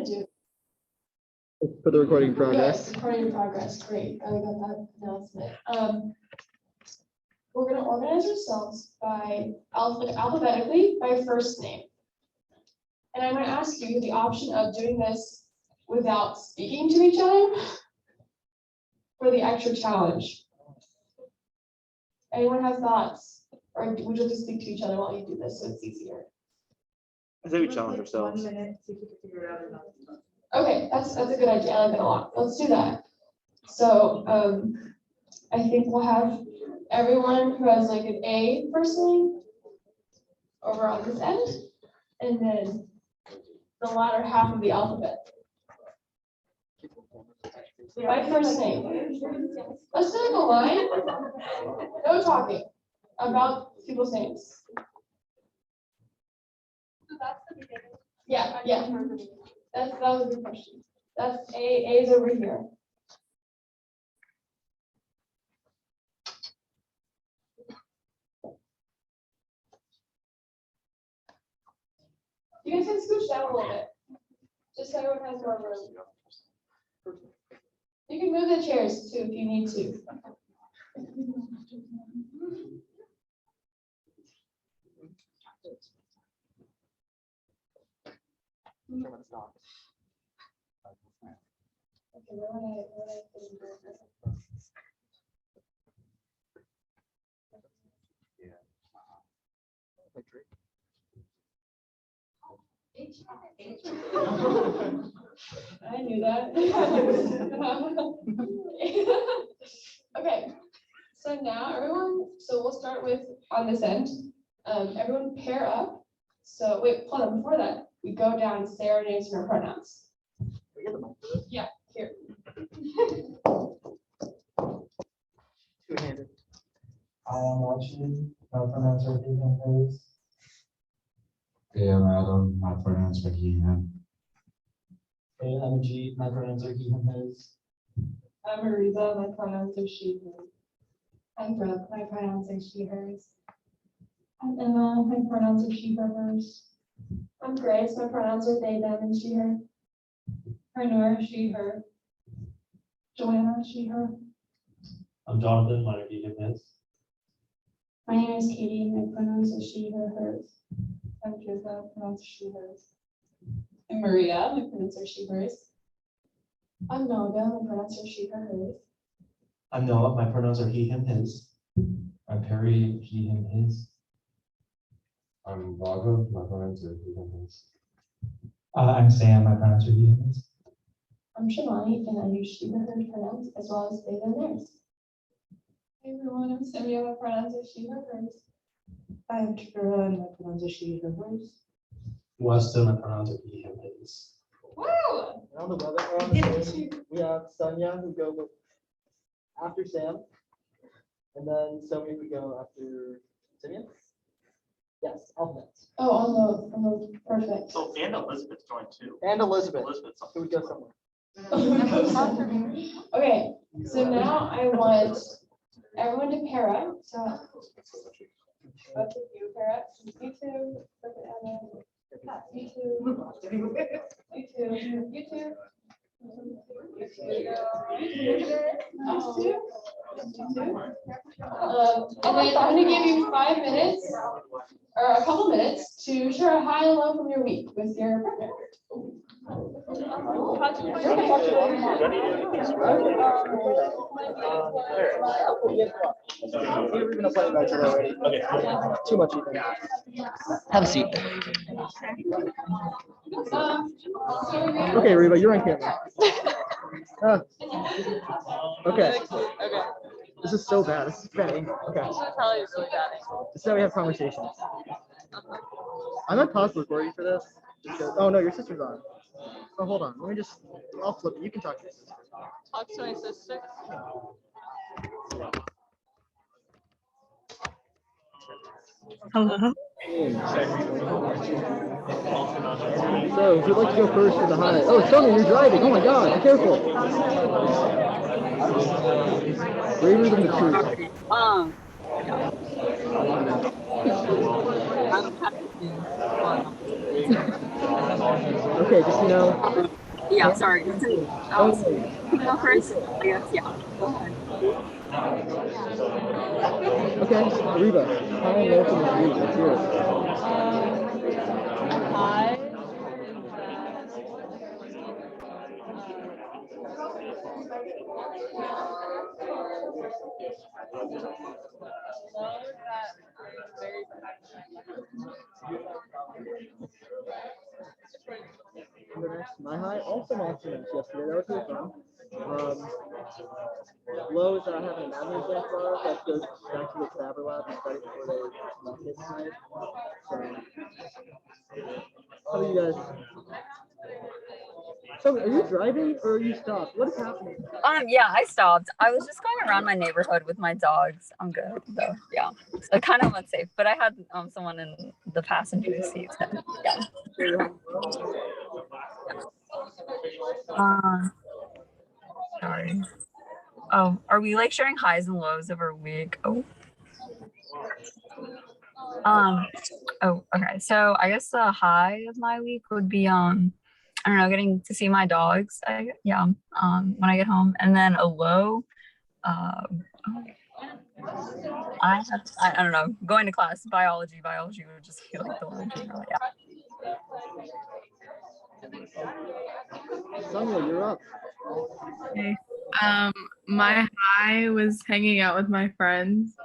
do? Put the recording in progress. Good, recording in progress, great, I got that announcement. We're gonna organize ourselves by alphabetically by first name. And I'm gonna ask you the option of doing this without speaking to each other for the extra challenge. Anyone have thoughts? Or would you just speak to each other while you do this so it's easier? I think we challenge ourselves. 1 minute, see if we can figure it out or not. Okay, that's a good idea. I like that a lot. Let's do that. So I think we'll have everyone who has like an A first name over on this end, and then the latter half of the alphabet. My first name. Let's do like a line. No talking about people's names. So that's the beginning. Yeah. That was a good question. That's A's over here. You guys can scooch down a little bit, just so everyone has more room. You can move the chairs too if you need to. Okay, where would I fit in there? I knew that. Okay, so now everyone, so we'll start with on this end. Everyone pair up. So wait, hold on, before that, we go down and say our names and our pronouns. Yeah, here. Two-handed. I am Archie, my pronouns are he, him, his. I am Adam, my pronouns are he, him. Hey, I'm G, my pronouns are he, him, his. I'm Ariza, my pronouns are she, her. I'm Brooke, my pronouns are she, hers. I'm Emma, my pronouns are she, her, hers. I'm Grace, my pronouns are they, them, and she, her. Nora, she, her. Joanna, she, her. I'm Jonathan, mine are he, him, his. My name is Katie, my pronouns are she, her, hers. I'm Jessica, pronouns are she, hers. I'm Maria, my pronouns are she, hers. I'm Noga, my pronouns are she, her, hers. I'm Noah, my pronouns are he, him, his. I'm Perry, he, him, his. I'm Vago, my pronouns are he, him, his. I'm Sam, my pronouns are he, him, his. I'm Shivani, and I use she, her, hers pronouns as well as they, them, theirs. Hey everyone, I'm Samia, my pronouns are she, her, hers. I'm Trevor, and my pronouns are she, her, hers. Weston, my pronouns are he, him, his. Woo! On the weather, we have Sonia who go after Sam, and then Sonia who go after Simeon. Yes, alphabets. Oh, on the perfect. So, and Elizabeth joined too. And Elizabeth, Elizabeth's who would go somewhere. Okay, so now I want everyone to pair up. So both of you pair up. You two, look at Anna. You two. You two. You two. And then I'm gonna give you 5 minutes or a couple minutes to share a high and low from your week with your partner. We're gonna play about it already. Too much even. Have a seat. Okay, Reba, you're on camera. Okay. This is so bad. This is betting. Okay. This is probably really bad. This is how we have conversations. I'm gonna pause the recording for this. Because, oh no, your sister's on. Oh, hold on. Let me just. I'll flip it. You can talk to your sister. Talk to my sister. Hello. So, who'd like to go first for the high? Oh, Sonia, you're driving. Oh my God, be careful. Braver than the truth. I'm happy. Okay, just Yeah, sorry. Oh, Go first. I guess, yeah. Go ahead. okay, Reba. Hi, and welcome to you. Let's hear it. Hi. My high also maximum yesterday. That was really fun. Lows that I haven't managed yet for, like goes back to the Saber Lab and study before they lock it tonight. So, how are you guys? So, are you driving or are you stopped? What is happening? Yeah, I stopped. I was just going around my neighborhood with my dogs. I'm good though. Yeah, so kind of unsafe, but I had someone in the passenger seat. So, yeah. So you're having fun? Sorry. Oh, are we like sharing highs and lows of our week? Oh. Oh, okay. So I guess the high of my week would be I don't know, getting to see my dogs. When I get home, and then a low. I don't know, going to class, biology would just feel like the low in general. Yeah. Sonia, you're up. Okay. My high was hanging out with my friends,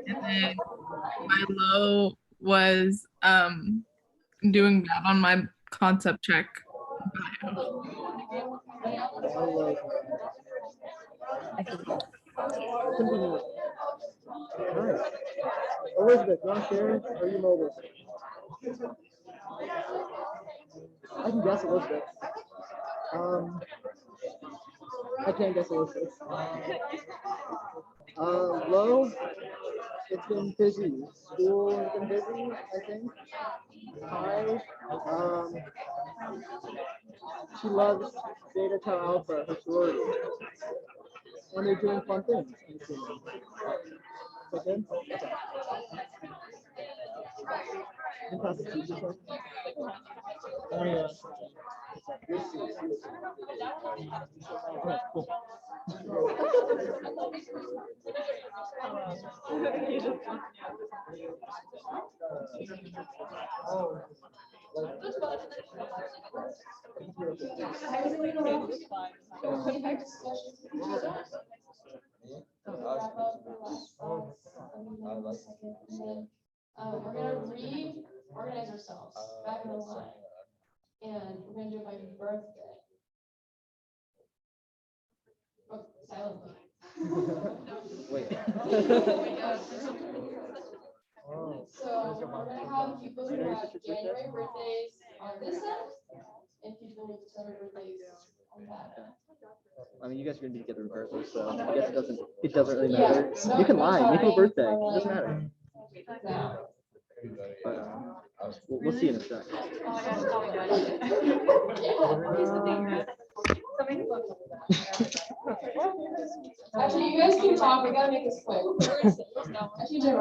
and then my low was doing bad on my concept check bio. Continue. Nice. Elizabeth, you want to share or are you mobile? I can guess Elizabeth. I can't guess Elizabeth. Low, it's been busy. School has been busy, I think. High, she loves Zeta Tau Alpha, her sorority. And they're doing fun things. Okay? Okay. You pass the teacher check? Okay, cool. We're gonna reorganize ourselves back in the line. And we're gonna do it by birthday. Oh, silently. Wait. So we're gonna have people who have January birthdays on this end, and people with December birthdays on that end. I mean, you guys are gonna be together regardless, so I guess it doesn't really matter. You can lie, make it a birthday, it doesn't matter. But we'll see in a sec. Actually, you guys can talk, we gotta make this quick. Actually, Jim,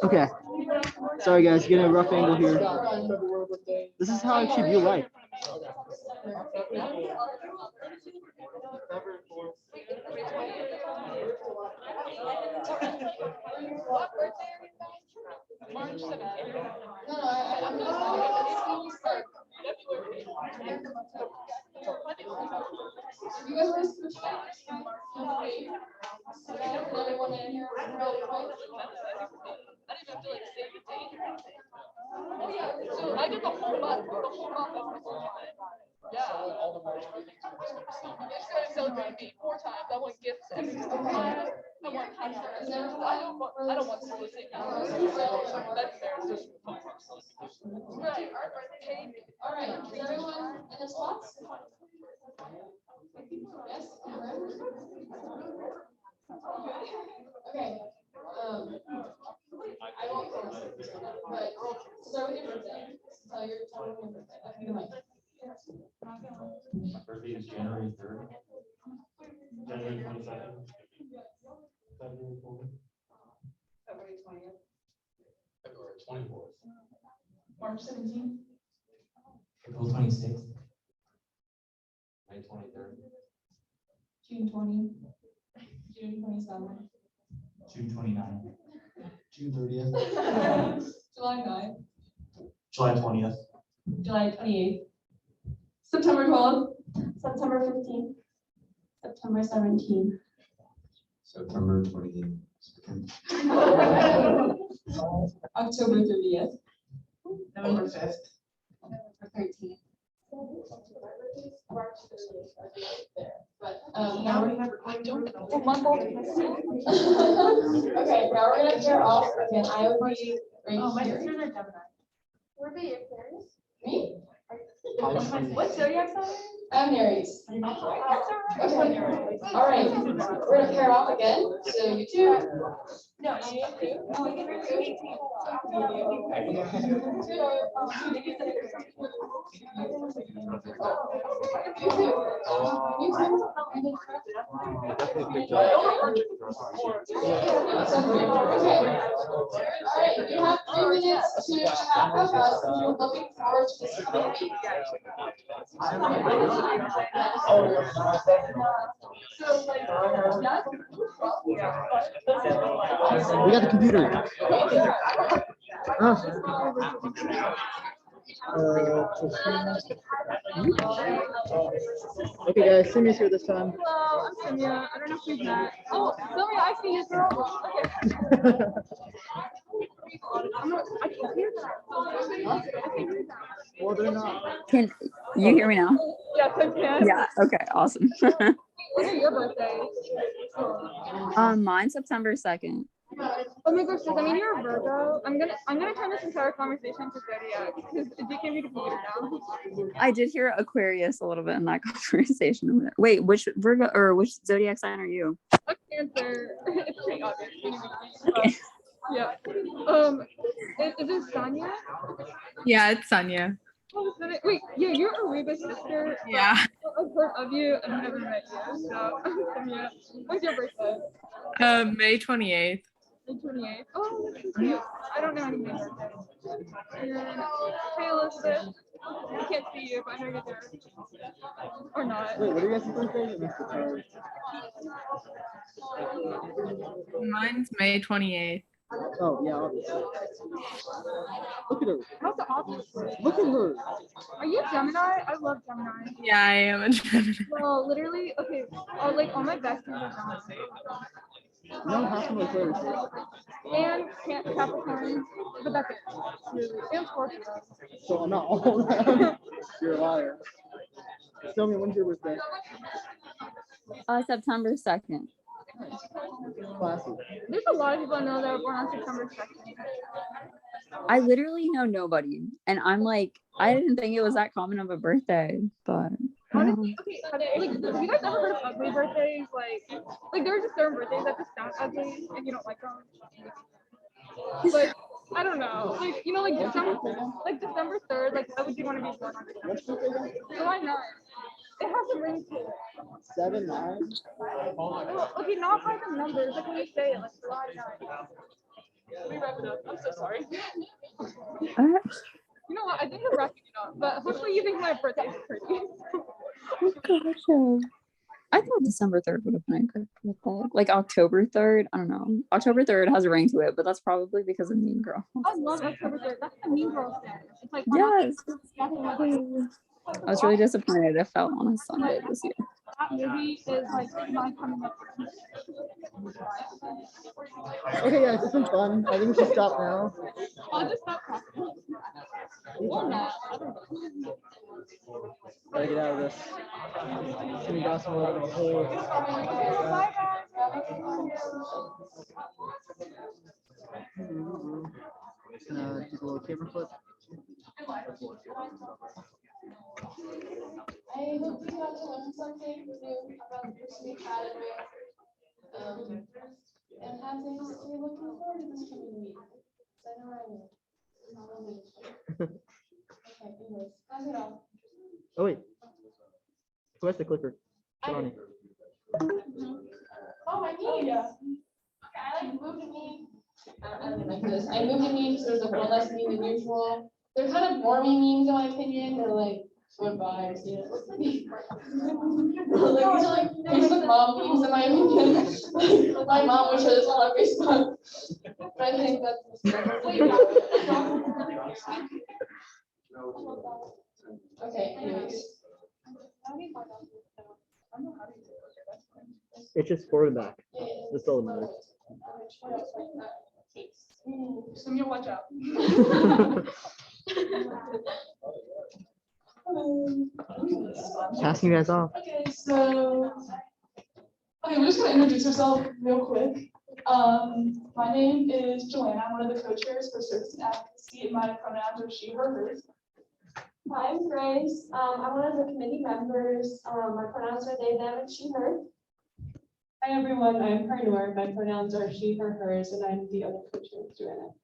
Okay. Sorry guys, getting a rough angle here. This is how I actually view life. March 7th. No, I'm not. You guys want to switch back? Everyone in here really quick. Oh yeah, so I did the whole month Yeah. It's gonna celebrate me 4 times. I want gifts every single time. I don't want to listen. Right. All right, is everyone in the spots? Yes? Okay. I won't promise it, but start with your birthday. Tell me your birthday. That's the mic. My birthday is January 3rd. January 22nd. February 4th. February 20th. February 24th. March 17th. April May 23rd. June 20, June 27, June 29th. June 30th. July 9, July 20th. July 28, September 12, September 15th, September 17th. September 22nd. October 30th, November 5th. November 13th. But, now we're gonna. Oh, my fault. Okay, now we're gonna pair off again. I would be right here. Were they Aquarius? Me? What zodiac sign? I'm Aries. Okay, all right, we're gonna pair off again. So you two. No, you two. Oh, I can really Alright, you have 3 minutes to chat with us, and we're looking forward to this coming week. We got the computer. Okay, guys, Simi's here this time. Hello, I'm Sonia. I don't know if we've met. Oh, Sonia, I see you, girl. Okay. I can't hear that. Well, they're not. Can you hear me now? Yes, I can. Yeah. Okay. Awesome. When are your birthdays? Mine's September 2nd. Oh my gosh, does that mean you're a Virgo? I'm gonna turn this entire conversation to zodiac because it can't be confused now. I did hear Aquarius a little bit in that conversation. Wait, which Virgo or which zodiac sign are you? A Cancer. It's pretty obvious. Okay. Yeah. Is it Sonia? Yeah, it's Sonia. Oh, is it? Wait, yeah, you're Ariba's sister. but Yeah. I've heard of you. I've never met you. So, Sonia. When's your birthday? May 28th. May 28th. Oh, that's so cute. I don't know anything about that. Hey, Elizabeth. I can't see you, but I know you're there. Or not. Wait, what are you guys' birthday? Mine's May 28th. Oh, yeah, obviously. Look at her. How's the office? Look at her. Are you Gemini? I love Gemini. Yeah, I am a Gemini. Well, literally, okay, like all my besties are Gemini. No, half of my players. And Capricorn, but that's it. Really. And Scorpio. So I'm not all of them. You're a liar. Tell me, when's your birthday? September 2nd. Classy. There's a lot of people I know that are born on September 2nd. I literally know nobody, and I'm like, I didn't think it was that common of a birthday, but. Honestly, okay, have you guys ever heard of ugly birthdays? Like there's just certain birthdays that just sound ugly and you don't like them. Like, I don't know. Like, you know, like December 3rd, like why would you want to be born on December 3rd? July 9th. It has a ring to it. 7, 9. Well, okay, not by the numbers, like when you say it, like July 9th. We wrap it up. I'm so sorry. You know what? I think we're wrapping it up, but hopefully you think my birthday is pretty. Oh gosh, I thought December 3rd would have been a good birthday. Like October 3rd, I don't know. October 3rd has a ring to it, but that's probably because of Mean Girl. I love October 3rd. That's the Mean Girls day. It's like Yes. I was really disappointed it fell on a Sunday this year. that movie is like my coming up. Okay, guys, it's been fun. I think we should stop now. I'll just stop talking. Or not. I don't know. Gotta get out of this. Simi got some of the whole. Bye, Just gonna do a little camera flip. I hope you got to learn something new about the person you chatted with. And have things to be looking forward to this coming week. I know I will. Not only. Okay, anyways, pass it off. Oh, wait. Who has the clicker? Johnny. Oh, I need. Okay, I like moved a mean. I don't like this. I moved a mean, so there's like one less mean than usual. They're kind of boring memes in my opinion. They're like Good vibes, yeah. Like these are like Facebook mom memes in my opinion. My mom would share this on Facebook. But I think that's. Okay, anyways. It's just forward and back. That's all that matters. So you watch out. Passing you guys off. Okay, so. Okay, we're just gonna introduce ourselves real quick. My name is Joanna. I'm one of the co-chairs for Service and Advocacy, and my pronouns are she, her, hers. Hi, I'm Grace. I'm one of the committee members. My pronouns are they, them, and she, her. Hi, everyone. I'm Karnor. My pronouns are she, her, hers, and I'm the other co-chair, Joanna.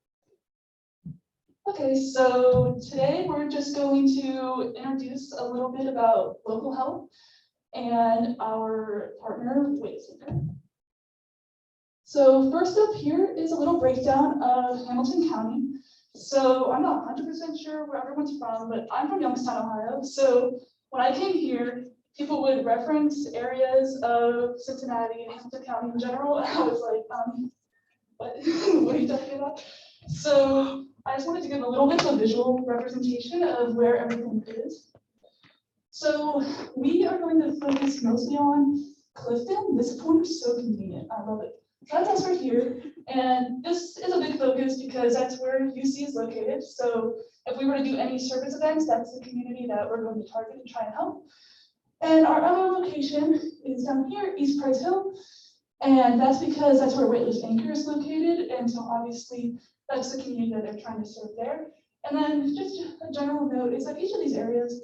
Okay, so today we're just going to introduce a little bit about local health and our partner, Wayseeker. So first up here is a little breakdown of Hamilton County. So I'm not 100% sure where everyone's from, but I'm from Youngstown, Ohio. So when I came here, people would reference areas of Cincinnati and Hamilton County in general. And I was like, what? What are you talking about? So I just wanted to give a little bit of a visual representation of where everything is. So we are going to focus mostly on Clifton. This corner is so convenient. I love it. So that's us right here. And this is a big focus because that's where UC is located. So if we were to do any service events, that's the community that we're going to target and try and help. And our other location is down here, East Price Hill. And that's because that's where Waitlist Anchor is located. And so obviously that's the community that they're trying to serve there. And then just a general note is that each of these areas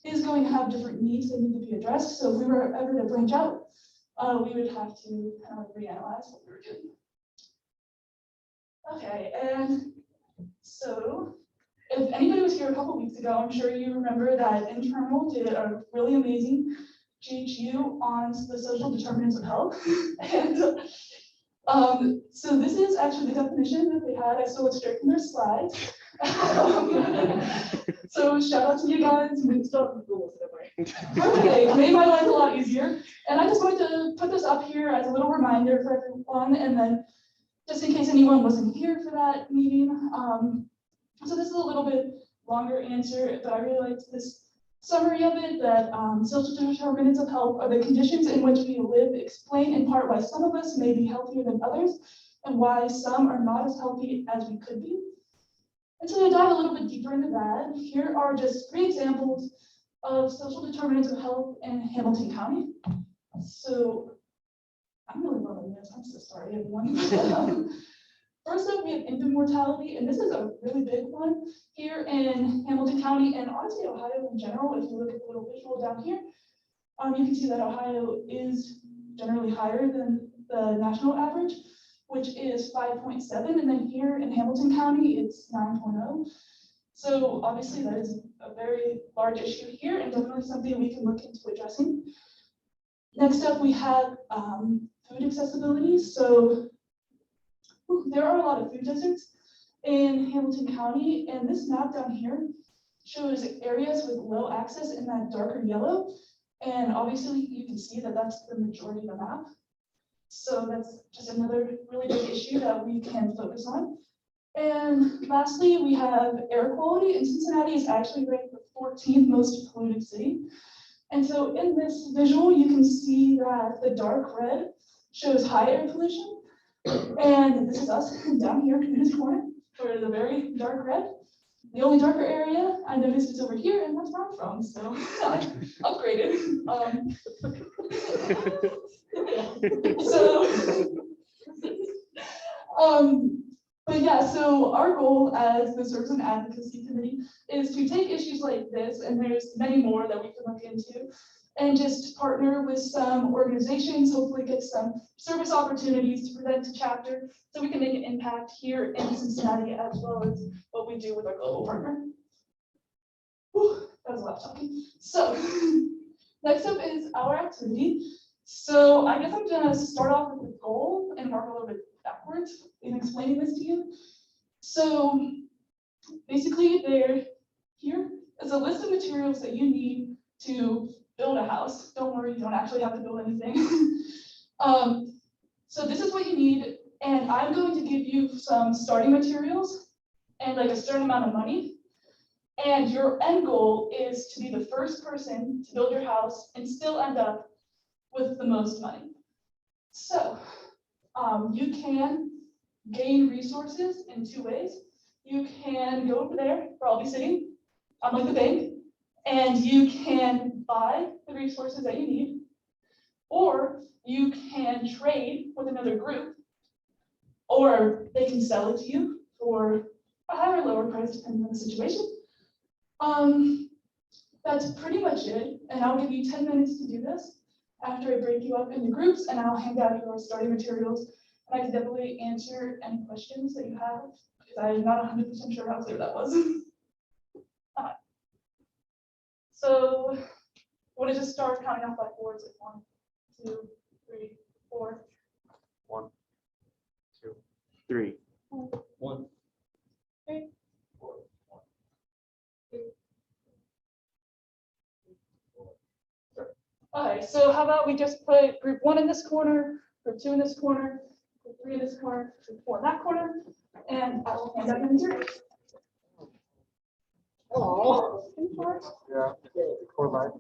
is going to have different needs that need to be addressed. So if we were ever to branch out, we would have to kind of reanalyze what we were doing. Okay, and so if anybody was here a couple weeks ago, I'm sure you remember that Internal did a really amazing GHU on the social determinants of health. And so this is actually the definition that they had. I stole it straight from their slides. So shout out to you guys. Okay, made my life a lot easier. And I just wanted to put this up here as a little reminder for everyone, and then just in case anyone wasn't here for that meeting. So this is a little bit longer answer, but I really liked this summary of it, that social determinants of health are the conditions in which we live, explain in part why some of us may be healthier than others, and why some are not as healthy as we could be. And so to dive a little bit deeper into that, here are just 3 examples of social determinants of health in Hamilton County. So I'm really loving this. I'm so sorry, everyone. First up, we have infant mortality, and this is a really big one here in Hamilton County, and honestly, Ohio in general. If you look at the little visual down here, you can see that Ohio is generally higher than the national average, which is 5.7, and then here in Hamilton County, it's 9.0. So obviously that is a very large issue here and definitely something we can look into addressing. Next up, we have food accessibility. So there are a lot of food deserts in Hamilton County, and this map down here shows areas with low access in that darker yellow. And obviously you can see that that's the majority of the map. So that's just another really big issue that we can focus on. And lastly, we have air quality, and Cincinnati is actually ranked the 14th most polluted city. And so in this visual, you can see that the dark red shows high air pollution. And this is us down here in this corner, for the very dark red. The only darker area I noticed is over here, and that's where I'm from, so I upgraded. But yeah, so our goal as the Service and Advocacy Committee is to take issues like this, and there's many more that we can look into, and just partner with some organizations, hopefully get some service opportunities to present to chapter, so we can make an impact here in Cincinnati as well as what we do with our global partner. Whew, that was a lot of talking. So next up is our activity. So I guess I'm gonna start off with the goal and work a little bit backwards in explaining this to you. So basically here is a list of materials that you need to build a house. Don't worry, you don't actually have to build anything. So this is what you need, and I'm going to give you some starting materials and like a certain amount of money. And your end goal is to be the first person to build your house and still end up with the most money. So you can gain resources in two ways. You can go over there where I'll be sitting, like the bank, and you can buy the resources that you need, or you can trade with another group, or they can sell it to you for a higher or lower price depending on the situation. That's pretty much it, and I'll give you 10 minutes to do this after I break you up into groups, and I'll hand out your starting materials, and I can definitely answer any questions that you have, because I'm not 100% sure how clear that was. So we'll just start counting off by fours, like 1, 2, 3, 4. 1, 2, 3. 1. 3, 4. 2. Okay, so how about we just put group 1 in this corner, group 2 in this corner, group 3 in this corner, group 4 in that corner, and I will hand out your materials. Oh. Yeah. For life.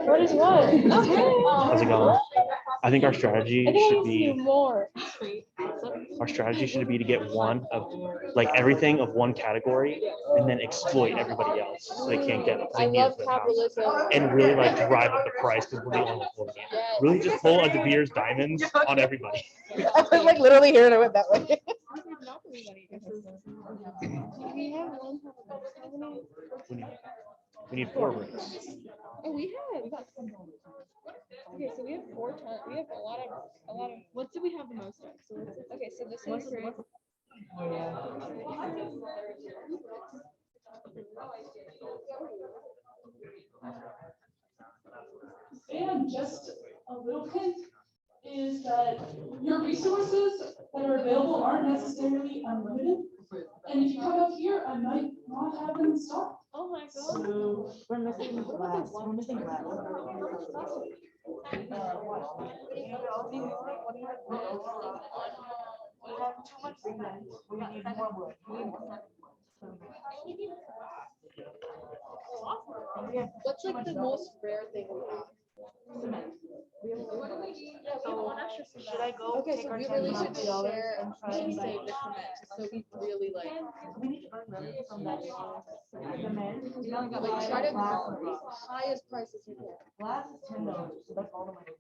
What is what? How's it going? I think our strategy should be more. our strategy should be to get one of like everything of one category and then exploit everybody else so they can't get it. I love capitalism. And really like drive up the price because we're the only one. Really just pull a De Beers diamonds on everybody. I was like literally here and I went that way. We need 4 rooms. Oh, we have. Okay, so we have 4 tons. We have a lot of. What do we have the most of? So okay, so this is great. And just a little hint is that your resources that are available aren't necessarily unlimited. And if you come up here, I might not have them stocked. Oh my god. So We're missing glass. We're missing glass. We have too much cement. We need more wood. What's like the most rare thing we have? Cement. Should I go? Okay, so we really should share and try and save the cement. So we really like. We need to earn money from that cement. Like try to highest prices you can. Glass is $10, so that's all the money.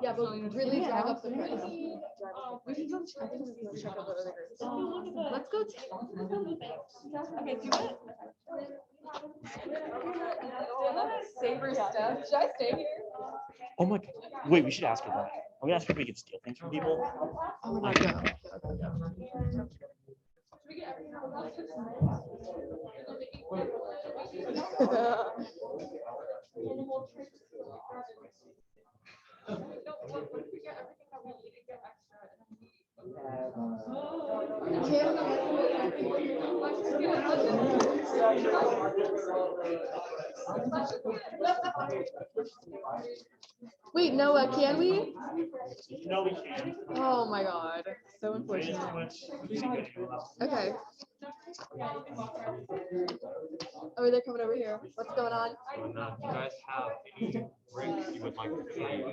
Yeah, but really Yeah, drive up the yeah. price. We can go check. I think we can go check out the other groups. Let's go. Okay, do it. Savor stuff. Should I stay here? Oh my god. Wait, we should ask her that. I'm gonna ask her if we can steal things from people. Oh my god. Wait, Noah, can we? No, we can't. Oh my god, so unfortunate. Okay. Oh, they're coming over here. What's going on? Do you guys have any bricks you would like to trade?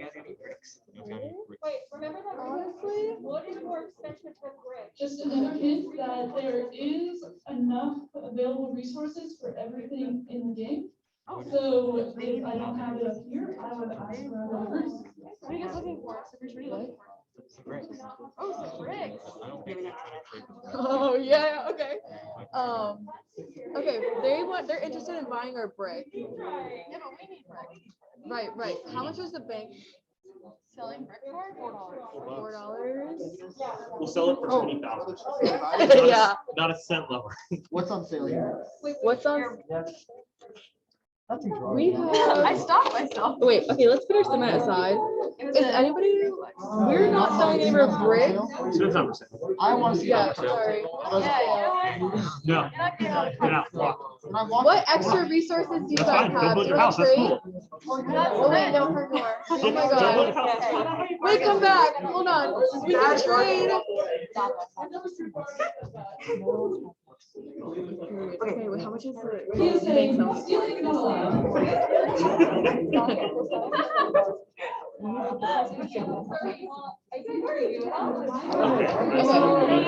Wait, remember that honestly? What is more expensive than brick? just another hint that there is enough available resources for everything in the game. So if I don't have it up here, I would ask for other groups. What are you guys looking for? Oh, some bricks. Oh yeah, okay. Okay, they're interested in buying our brick. Yeah, but we need brick. Right. How much was the bank selling brick for? $4. We'll sell it for 20,000. Yeah. Not a cent lower. What's on sale here? What's on? Nothing's wrong. We have. I stopped myself. Wait, okay, let's put our cement aside. Is anybody, we're not selling any more bricks? It's not percent. I want to see Yeah, that. sorry. No. Get out. Walk. What extra resources do you That's guys fine. Go have? build Do your you house. want to That's trade? cool. Oh wait, no, her door. Oh my Go build god. your house. Wait, come back. Hold on. We can trade. Okay, wait, how much is it? He's saying, stealing the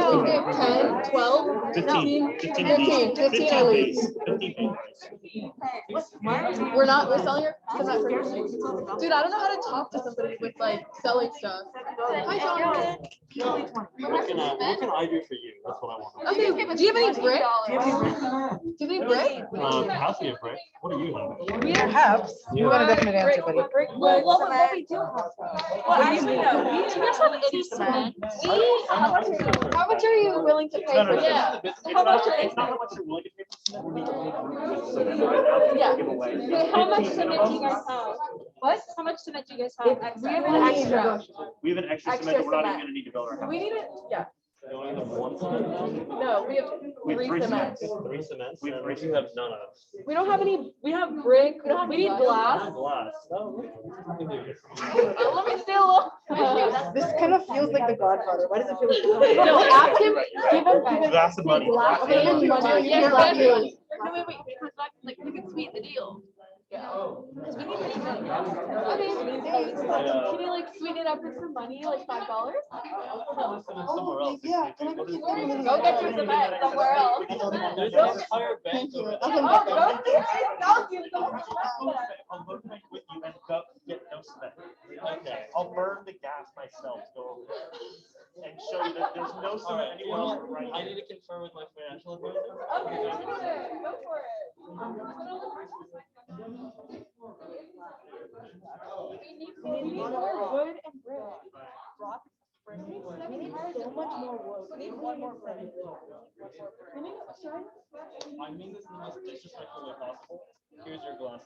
Okay, 10, 12, 15. 15 I leave. 15. We're selling your cement for. Dude, I don't know how to talk to somebody with like selling stuff. Hi, Jonathan. What can I do for you? That's what I want. Okay, do you have any brick? Do you have any brick? House me a brick. What do you have? Perhaps. You want a definite answer, buddy. Well, we do have some. Well, actually, no. We do have any cement. How much are you willing to pay for that? How much you're willing to pay for cement. Yeah. Wait, how much cement do you guys have? What? How much cement do you guys have? We have an extra. We have an extra cement that we're not even gonna need to build our house. We need it, yeah. You only have one cement? No, we have We have three cements. Three cements? We have none of. We don't have any, we have brick, we need glass. Glass. Let me stay alone. This kind of feels like The Godfather. Why does it feel like? No, ask him, give him. Glass and money. Okay, and money, yeah, glass and- No, wait, because like we can sweeten the deal. Because we need money. Okay, can you like sweeten it up with some money, like $5? Somewhere else. Yeah, can I go to Go get your cement somewhere else. There's an entire bank Thank you. over I'll there. come back. I'll give them. I'll go back with you and go get no cement. Okay, I'll burn the gas myself, go over there and show you that there's no cement anywhere else. Right. I need to confer with my financial advisor. Go for it. We need more wood and brick. We need so much more wood. We need one more brick. I mean this in the most disrespectful way possible. Here's your glass.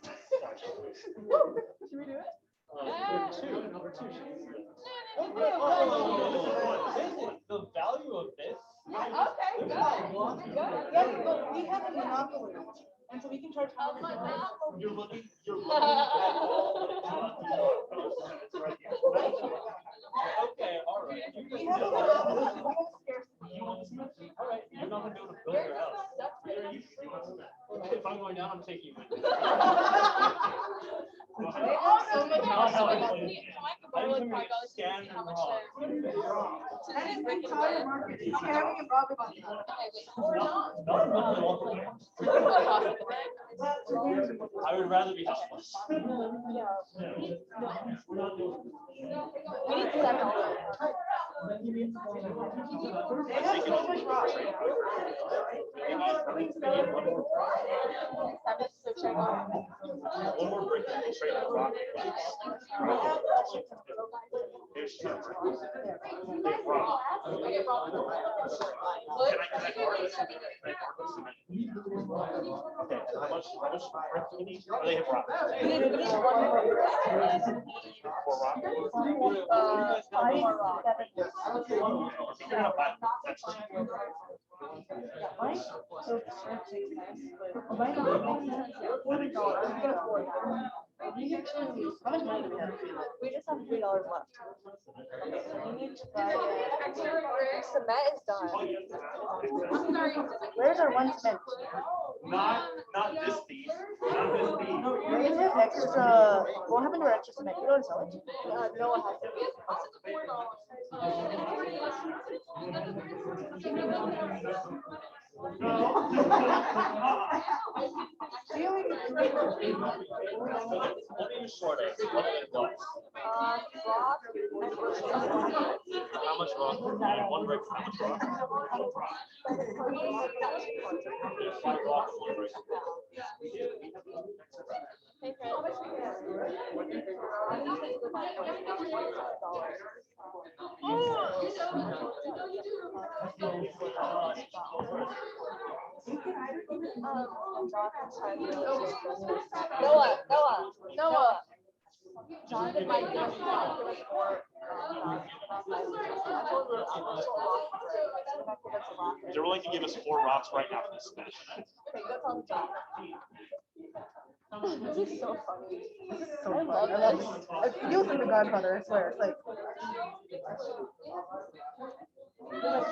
Should we do it? Number two. The value of this. Okay, go. Yes, but we have a monopoly, and so we can charge how much. You're looking. Okay, all right. We have a monopoly. All right, you're not gonna be able to build your house. If I'm going down, I'm taking you. So much. I didn't even scan and raw. I would rather be helpless. We need 7. One more break. Trade the rock. Here's two. Big rock. Can I borrow this? Can I borrow this cement? Okay, how much brick do we need? Or they have rock? We need 1 more. 4 rock? Figure out that. That's cheap. How much money do we have? We just have $3 left. We need to buy it. Cement is done. Where's our one cent? Not this thief. Not this thief. We have extra. What happened to our extra cement? You don't sell it? No one has it. What are you short of? What are the blocks? Rock and How much rock? One brick. How much rock? There's 5 rocks and 1 brick. Hey, Noah. Jonathan might give us 4 They're willing to give us 4 rocks right after this match. Okay, go tell John. This is so funny. So fun. I love this. It feels like The Godfather, I swear. It's like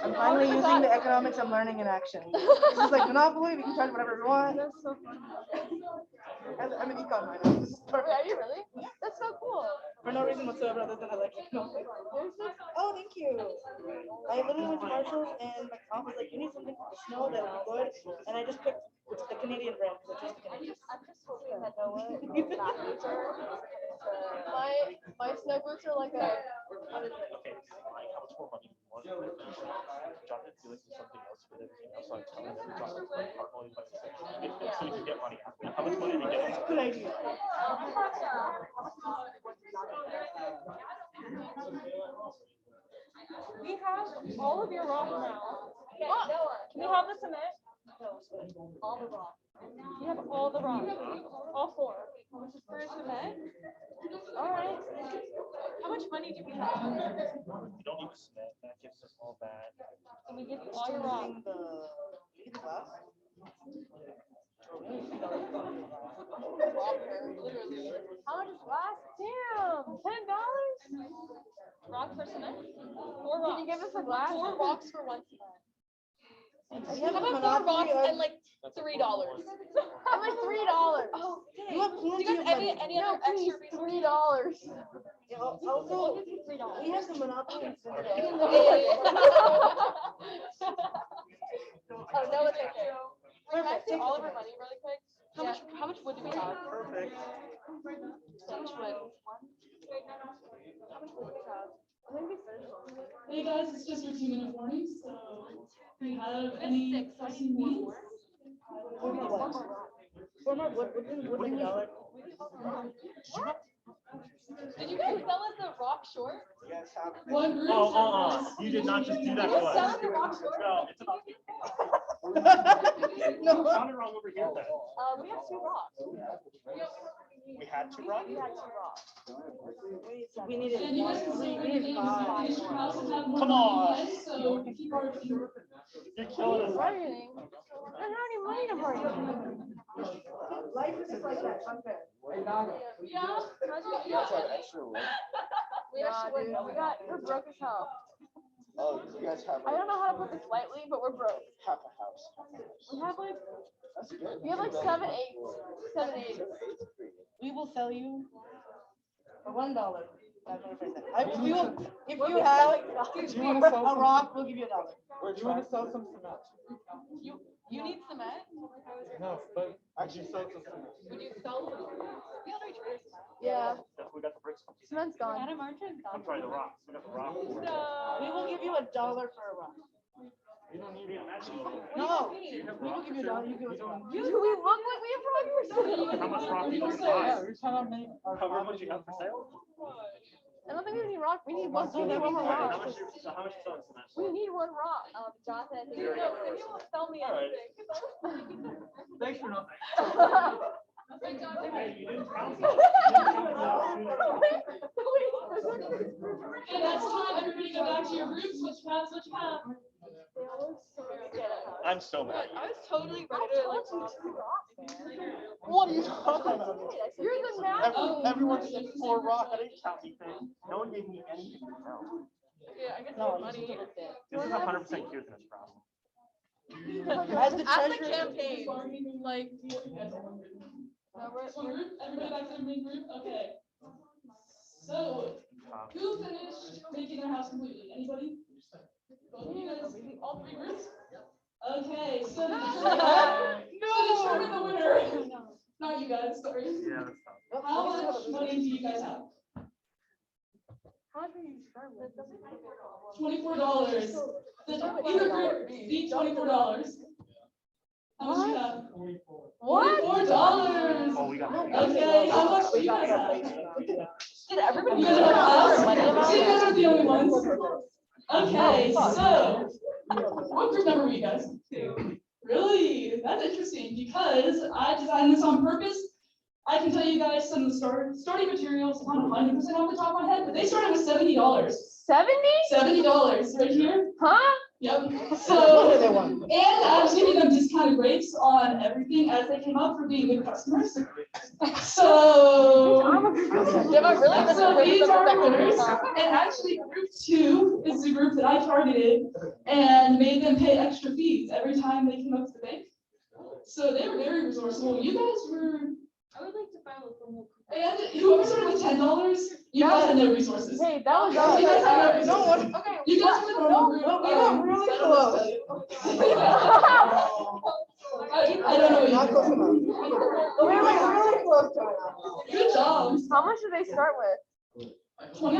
I'm finally using the economics I'm learning in action. This is like Monopoly, we can charge whatever we want. That's so funny. I'm an econ minor. This is perfect. Are you really? That's so cool. For no reason whatsoever other than I like economics. Oh, thank you. I literally went to Marshalls and my mom was like, you need something for the snow that would be good. And I just picked the Canadian brand. So just the Canadian. I'm just hoping that Noah is not my snow boots are like a, what is it? Okay, like how much more money do you want? Jonathan feels like there's something else with everything else, so I'm telling him Jonathan's like partly by so we can get money out. How much money do you get? Good idea. We have all of your rock now. Can we have the cement? All the rock. We have all the rock. All 4. For cement? All right. How much money do we have? We don't need the cement, that gives us all that. And we give you all your rock. How much is glass? Damn, $10? Rock for cement? 4 rocks. Can you give us a glass? 4 rocks for 1 cement. You have How a about 4 monopoly rocks of- and like $3? I'm like $3. Oh, You have do you plenty guys of have money. any other extra resources? $3. Yeah, also, we have the monopoly in Cincinnati. Oh, no, it's okay. Can I see all of our money really quick? How much wood do we have? Perfect. How much wood? How much wood do we have? I think we finished. Hey guys, it's just your 2-minute warning, so if you have any pressing needs. For my wood, would like $1. Did you guys sell us a rock short? One group. You did not just do that to Sell us. us a rock short? No, it's about. No. You found it wrong over here then. We have 2 rocks. We had 2 rocks? We had 2 rocks. We needed And you guys can three, still we needed five. finish your house and have more Come money, on. guys, so keep bargaining. You're killing us. Bargaining. I don't have any money to bargain. Life is just like that, unfair. Yeah. We actually, we're broke as hell. Oh, you guys have I don't know how to put this lightly, but we're broke. half a house. We have like, That's good. we have like 7 eighths. 7 eighths. We will sell you for $1. We will, if you have a rock, we'll give you $1. Where do you want to sell some cement? You need cement? No, but actually sell some cement. Would you sell some? We already traded cement. Yeah, We got the bricks. cement's gone. Adam Arjun. I'm trying the rocks. We got the rocks. We will give you $1 for a rock. You don't need it. No, we will give you $1. You give us $1. Do we look like we have progress? How much rock do you want to Yeah, buy? we're trying to make our How much you have for sale? I don't think we need rock. We need one more How rock. much you selling cement? We need 1 rock. Jonathan, I think You know, if you won't sell me All right. anything. Thanks for nothing. Hey, you didn't count. Okay, that's time. Everybody go back to your groups. What you have, what you have. I'm so mad. I was totally ready to like. What are you talking about? You're the master. Everyone said 4 rock. I didn't count anything. No one gave me anything to count. Yeah, I guess No, money. This is 100% Kirsten's problem. As the At the treasurer, campaign, like. One group, everybody back to the main group, okay. So, who finished making their house completely? Anybody? Both of you guys, all 3 groups? Okay, so to determine the winner, not you guys, sorry. Yeah, that's tough. How much money do you guys have? How much are you start with? $24. Either group, each $24. How much do you have? What? $44. Oh, we got. Okay, how much do you guys have? Did everybody You use guys their have money a house? amount? So you guys are the only ones. Okay, so what group number were you guys? 2. Really? That's interesting because I designed this on purpose. I can tell you guys some of the starting materials, not 100% off the top of my head, but they started with $70. 70? $70 right here. Huh? Yep. So, and I was giving them discounted rates on everything as they came up for being good customers. So, I'm a good customer. Am I really? so these are winners. And actually, group 2 is the group that I targeted and made them pay extra fees every time they came up to the bank. So they were very resourceful. You guys were. I would like to follow from. And whoever started with $10, you guys had no resources. Hey, that was You guys had no us. resources. Okay. You guys were the normal group. we got really I don't know what to tell you. I don't know what Not close enough. you We were really close to it. Good job. How much did they start with? 25.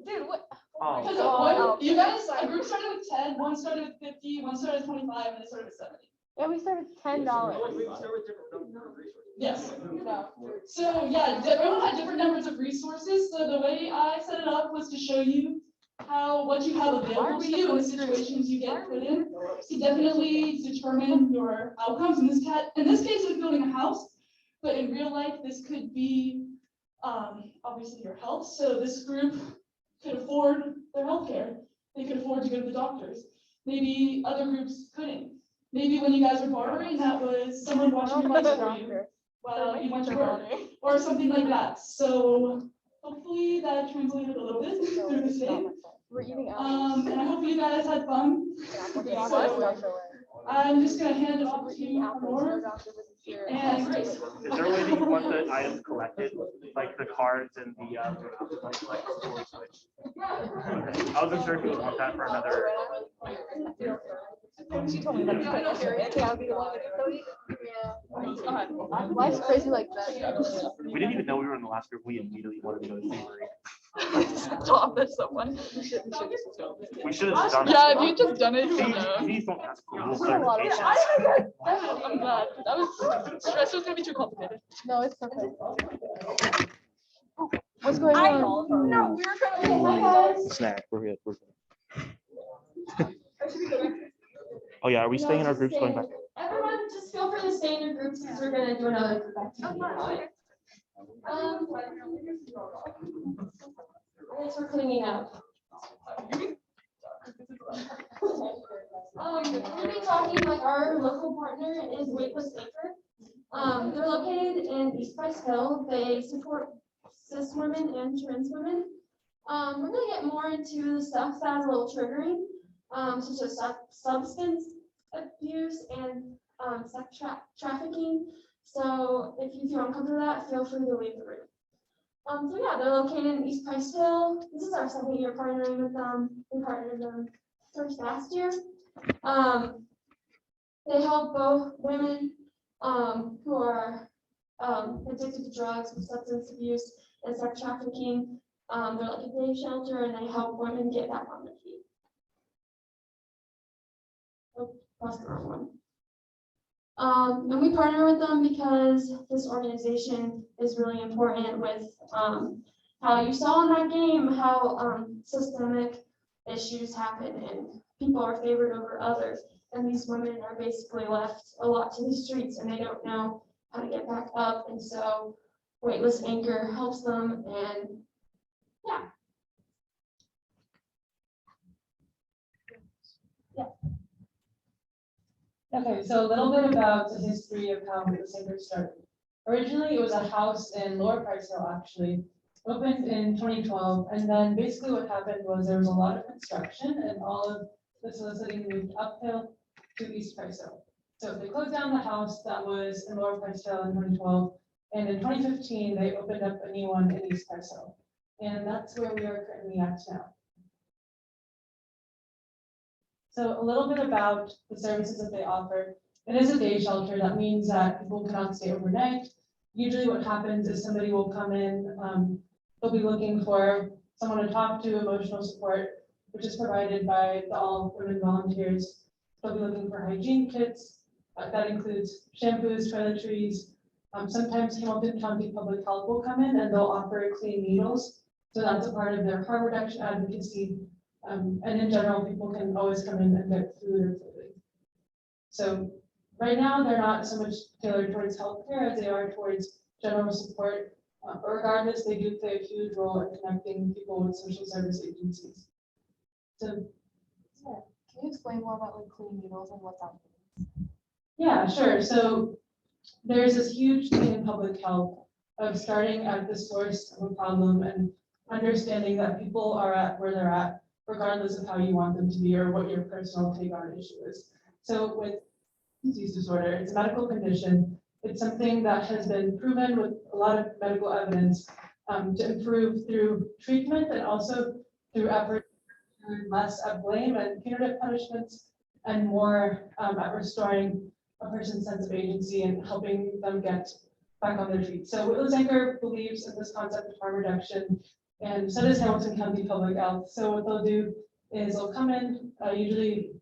Dude, what? Because you guys, a group started with 10, one started with 50, one started with 25, and they started with 70. Yeah, we started with $10. Yes. So yeah, everyone had different numbers of resources. So the way I set it up was to show you what you have available to you and the situations you get put in to definitely determine your outcomes. In this case, it was building a house, but in real life, this could be obviously your health. So this group could afford their healthcare. They could afford to go to the doctors. Maybe other groups couldn't. Maybe when you guys were bartering, that was someone watching your lights for you while you went to work, or something like that. So hopefully that translated a little bit through this day. We're eating And I hope you guys had fun. So I'm just gonna hand it off to you more. And Grace. Is there a way that you want the items collected, like the cards and the I wasn't sure if you would want that for another. She told me that. Life's crazy like that. We didn't even know we were in the last group. We immediately wanted to go to Savory. Stop this someone. We should have done it. Yeah, if you just done it, you Please, know. please don't ask rules Yeah, clarifications. I'm glad. That was stress was gonna be too complicated. No, it's okay. What's going on? No, we were trying to. Snack. We're good. We're good. Oh yeah, are we staying in our groups going back? Everyone, just feel free to stay in your groups because we're gonna do another group activity. I guess we're cleaning up. We'll be talking like our local partner is Weightless Acre. They're located in East Price Hill. They support cis women and trans women. We're gonna get more into the stuff that's a little triggering, such as substance abuse and sex trafficking. So if you feel uncomfortable with that, feel free to leave the room. So yeah, they're located in East Price Hill. This is our second year partnering with them. We partnered them first last year. They help both women who are addicted to drugs, substance abuse, and sex trafficking. They're like a day shelter, and they help women get back on their feet. Oh, that's the wrong one. And we partner with them because this organization is really important with how you saw in that game, how systemic issues happen and people are favored over others. And these women are basically left a lot to the streets and they don't know how to get back up. And so Weightless Anchor helps them, and yeah. Okay, so a little bit about the history of how Weightless Anchor started. Originally, it was a house in Lower Price Hill, actually, opened in 2012. And then basically what happened was there was a lot of construction and all of the soliciting moved uphill to East Price Hill. So they closed down the house that was in Lower Price Hill in 2012. And in 2015, they opened up a new one in East Price Hill. And that's where we are currently at now. So a little bit about the services that they offer. It is a day shelter. That means that people cannot stay overnight. Usually what happens is somebody will come in, they'll be looking for someone to talk to, emotional support, which is provided by the all women volunteers. They'll be looking for hygiene kits. That includes shampoos, toiletries. Sometimes Hamilton County Public Health will come in and they'll offer clean needles. So that's a part of their harm reduction advocacy. And in general, people can always come in and get food or clothing. So right now, they're not so much tailored towards healthcare as they are towards general support. But regardless, they do play a huge role in connecting people with social service agencies. So, Can you explain more about like clean needles and what that means? yeah, sure. So there's this huge thing in public health of starting at the source of a problem and understanding that people are at where they're at, regardless of how you want them to be or what your personal take on an issue is. So with use disorder, it's a medical condition. It's something that has been proven with a lot of medical evidence to improve through treatment and also through effort less at blame and punitive punishments and more at restoring a person's sense of agency and helping them get back on their feet. So Witless Anchor believes in this concept of harm reduction, and so does Hamilton County Public Health. So what they'll do is they'll come in usually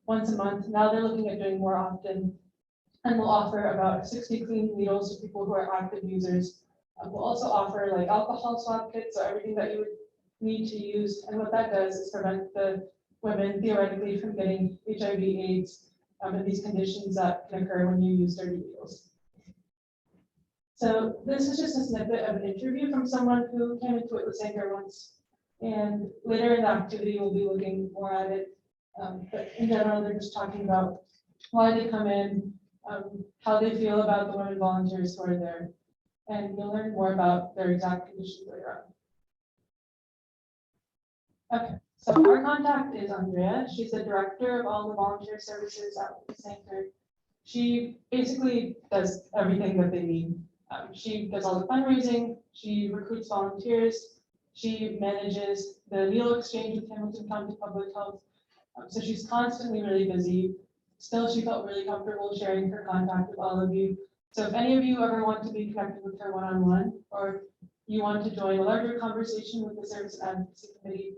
once a month. Now they're looking at doing more often, and we'll offer about 60 clean needles to people who are active users. We'll also offer like alcohol swab kits, so everything that you would need to use. And what that does is prevent the women theoretically from getting HIV/AIDS and these conditions that can occur when you use dirty needles. So this is just a snippet of an interview from someone who came into Witless Anchor once. And later in the activity, we'll be looking more at it. But in general, they're just talking about why they come in, how they feel about the women volunteers who are there. And you'll learn more about their exact conditions later on. Okay, so our contact is Andrea. She's the director of all the volunteer services at Witless Anchor. She basically does everything that they need. She does all the fundraising, she recruits volunteers, she manages the needle exchange with Hamilton County Public Health. So she's constantly really busy. Still, she felt really comfortable sharing her contact with all of you. So if any of you ever want to be connected with her one-on-one, or you want to join a larger conversation with the Service and Advocacy Committee,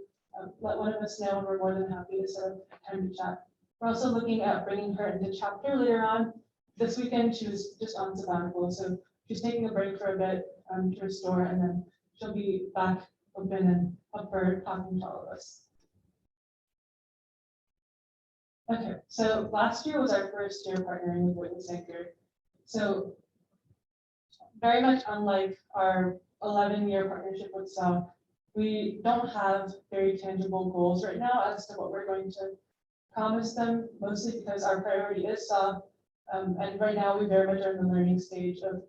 let one of us know, and we're more than happy to set up time to chat. We're also looking at bringing her into chapter later on. This weekend, she was just on sabbatical, so she's taking a break for a bit to restore, and then she'll be back open and up for talking to all of us. Okay, so last year was our first year partnering with Witless Anchor. So very much unlike our 11-year partnership with SAW, we don't have very tangible goals right now as to what we're going to promise them, mostly because our priority is SAW. And right now we very much are in the learning stage of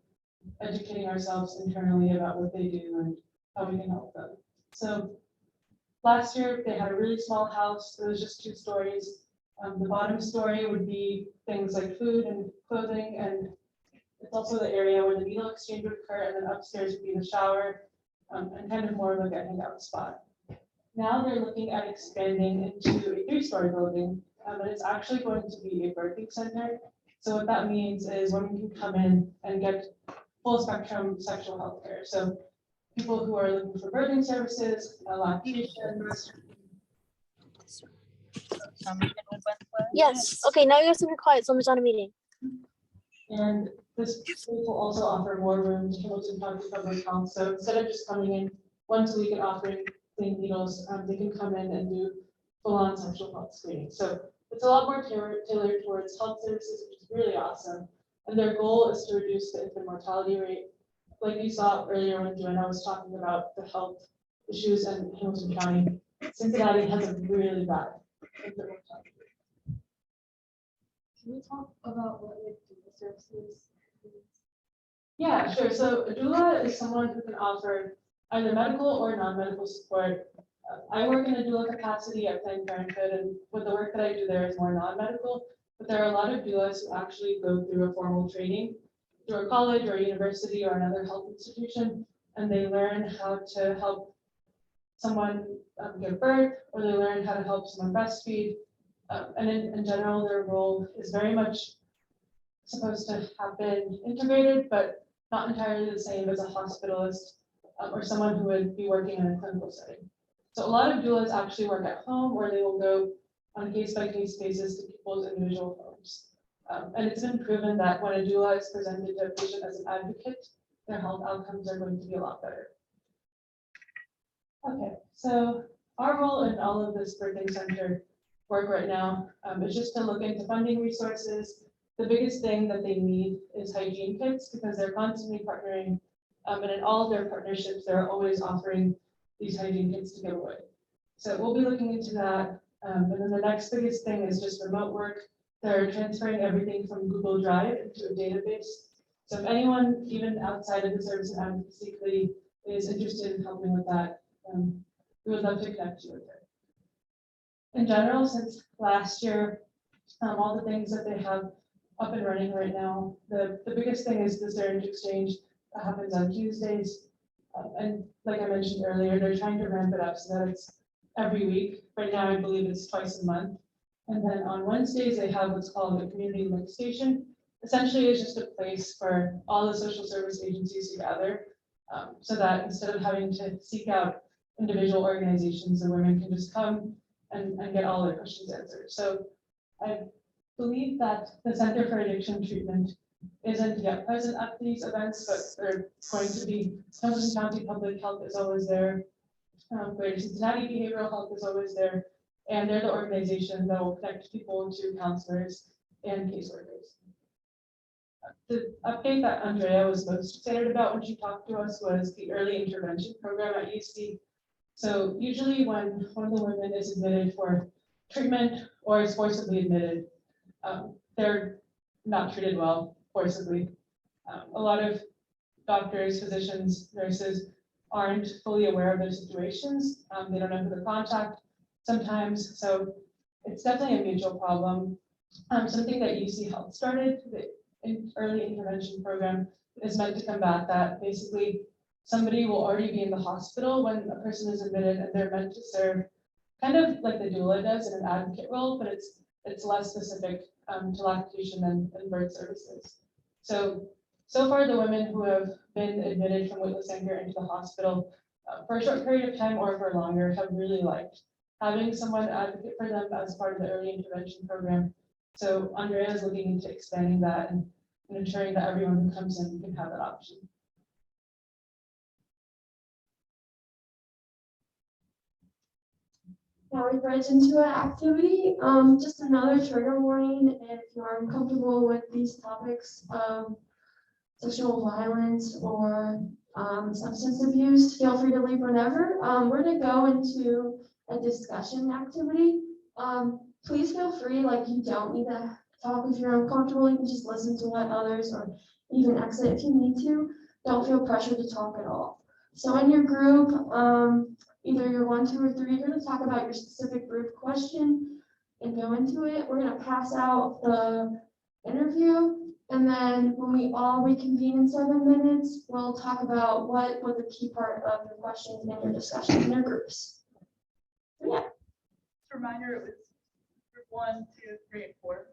educating ourselves internally about what they do and how we can help them. So last year they had a really small house. It was just 2 stories. The bottom story would be things like food and clothing, and it's also the area where the needle exchange would occur, and then upstairs would be the shower and kind of more of like a hangout spot. Now they're looking at expanding into a 3-story building, and it's actually going to be a birthing center. So what that means is women can come in and get full spectrum sexual health care. So people who are looking for birthing services, lactations. Yes. Okay, now you guys can be quiet. Someone's on a meeting. And this place will also offer more rooms to Hamilton County Public Health. So instead of just coming in once a week and offering clean needles, they can come in and do full-on sexual health screening. So it's a lot more tailored towards health services, which is really awesome. And their goal is to reduce the infant mortality rate. Like you saw earlier when Joanna was talking about the health issues in Hamilton County, Cincinnati has a really bad infant mortality rate. Can you talk about what like doula services? Yeah, sure. So a doula is someone who can offer either medical or non-medical support. I work in a doula capacity at Planned Parenthood, and with the work that I do there is more non-medical, but there are a lot of doulas who actually go through a formal training through a college or a university or another health institution, and they learn how to help someone give birth, or they learn how to help someone breastfeed. And in general, their role is very much supposed to have been integrated, but not entirely the same as a hospitalist or someone who would be working in a clinical setting. So a lot of doulas actually work at home, where they will go on a case-by-case basis to people's individual homes. And it's been proven that when a doula is presented to a patient as an advocate, their health outcomes are going to be a lot better. Okay, so our role in all of this birthing center work right now, is just to look into funding resources. The biggest thing that they need is hygiene kits because they're constantly partnering. And in all of their partnerships, they're always offering these hygiene kits to give away. So we'll be looking into that. And then the next biggest thing is just remote work. They're transferring everything from Google Drive into a database. So if anyone, even outside of the service and advocacy committee, is interested in helping with that, we would love to connect you with her. In general, since last year, all the things that they have up and running right now, the biggest thing is the syringe exchange that happens on Tuesdays. And like I mentioned earlier, they're trying to ramp it up so that it's every week. Right now, I believe it's twice a month. And then on Wednesdays, they have what's called a community link station. Essentially, it's just a place for all the social service agencies to gather, so that instead of having to seek out individual organizations, the women can just come and get all their questions answered. So I believe that the Center for Addiction Treatment isn't yet present at these events, but they're going to be. Hamilton County Public Health is always there. Greater Cincinnati Behavioral Health is always there. And they're the organization that will connect people to counselors and caseworkers. The update that Andrea was most excited about when she talked to us was the early intervention program at UC. So usually when one of the women is admitted for treatment or is forcibly admitted, they're not treated well forcibly. A lot of doctors, physicians, nurses aren't fully aware of their situations. They don't know who to contact sometimes, so it's definitely a mutual problem. Something that UC Health started, the early intervention program, is meant to combat that. Basically, somebody will already be in the hospital when a person is admitted, and they're meant to serve kind of like the doula does in an advocate role, but it's less specific to lactation and birth services. So far, the women who have been admitted from Witless Anchor into the hospital for a short period of time or for longer have really liked having someone advocate for them as part of the early intervention program. So Andrea is looking into expanding that and ensuring that everyone who comes in can have that option. Now we bridge into an activity. Just another trigger warning. If you're uncomfortable with these topics of sexual violence or substance abuse, feel free to leave whenever. We're gonna go into a discussion activity. Please feel free, like you don't need to talk if you're uncomfortable. You can just listen to what others or even exit if you need to. Don't feel pressured to talk at all. So in your group, either you're 1, 2, or 3, you're gonna talk about your specific group question and go into it. We're gonna pass out the interview. And then when we all reconvene in 7 minutes, we'll talk about what was the key part of your questions and your discussion in your groups. So yeah. Just a reminder, it was group 1, 2, 3, and 4.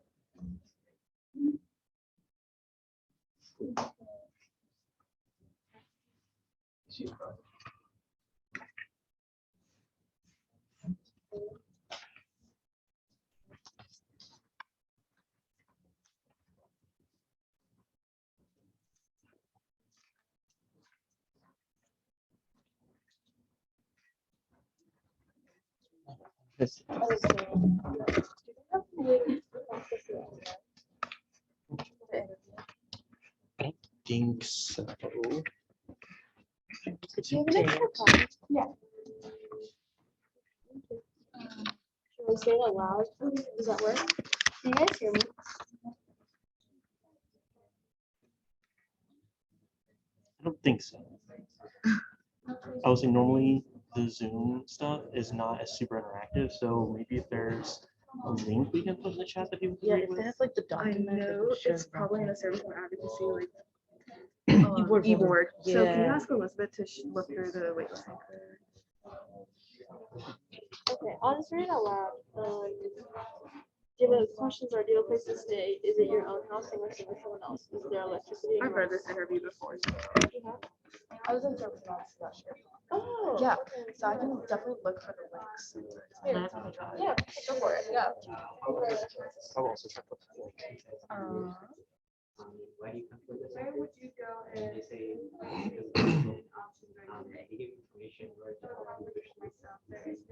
I think so. Do you have an extra copy? Yeah. Should I say it out loud? Does that work? Can you guys hear me? I don't think so. I was saying normally the Zoom stuff is not as super interactive, so maybe if there's a link we can put in the chat that people can read with. Like the document. I know it's probably in a service and advocacy like e-board. So can you ask Elizabeth to look through the Witless Anchor? Okay, I'll just read it out loud. Do you have questions or do you have a place to stay? Is it your own house or with someone else? Is there electricity? I've read this interview before. I was in service last year. Oh. Yeah, okay. so I can definitely look for the links. Yeah, go for it. Yeah. I'll also check with Why do you come to this? Where would you go And they if say, they give information where to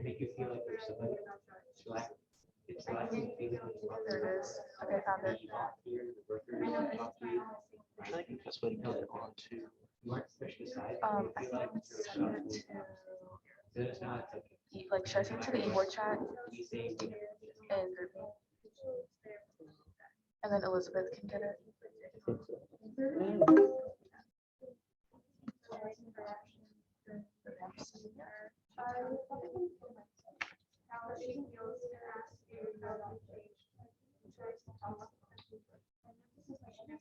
make you feel like there's somebody. So it's best way to put it on to? I think I would send it to, like, should I send it to the e-board chat? And group me? And then Elizabeth can get it.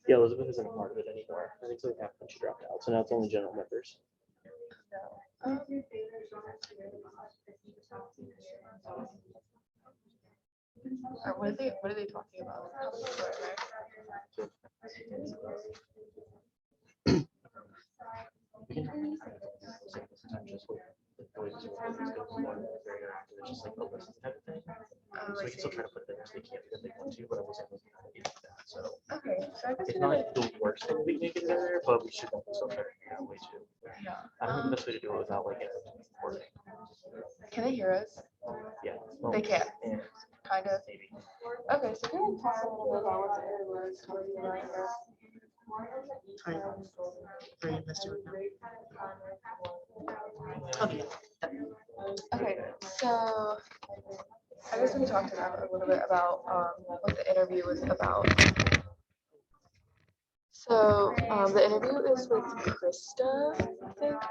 Yeah, Elizabeth isn't a part of it anymore. I think so half when she dropped out, so now it's only general members. Or what are they talking about? How many people are there? We can have sometimes just with the way Zoom always goes on, very interactive, it's just like a list type of thing. So we can still try to put it in if they can't because they want to, but I wasn't looking at it like that, so. Okay, so I guess It's we're not gonna, the worst thing we can get it in there, but we should definitely still try to figure out a way to. yeah. I don't know the best way to do it without like it recording. Can they hear us? Yeah. well, They can, yeah, kind of. Maybe. Okay, so can we talk a little bit about what the interview was talking about here? Very invested with them. Okay, so I guess we talked about a little bit about what the interview was about. So the interview is with Krista, I think,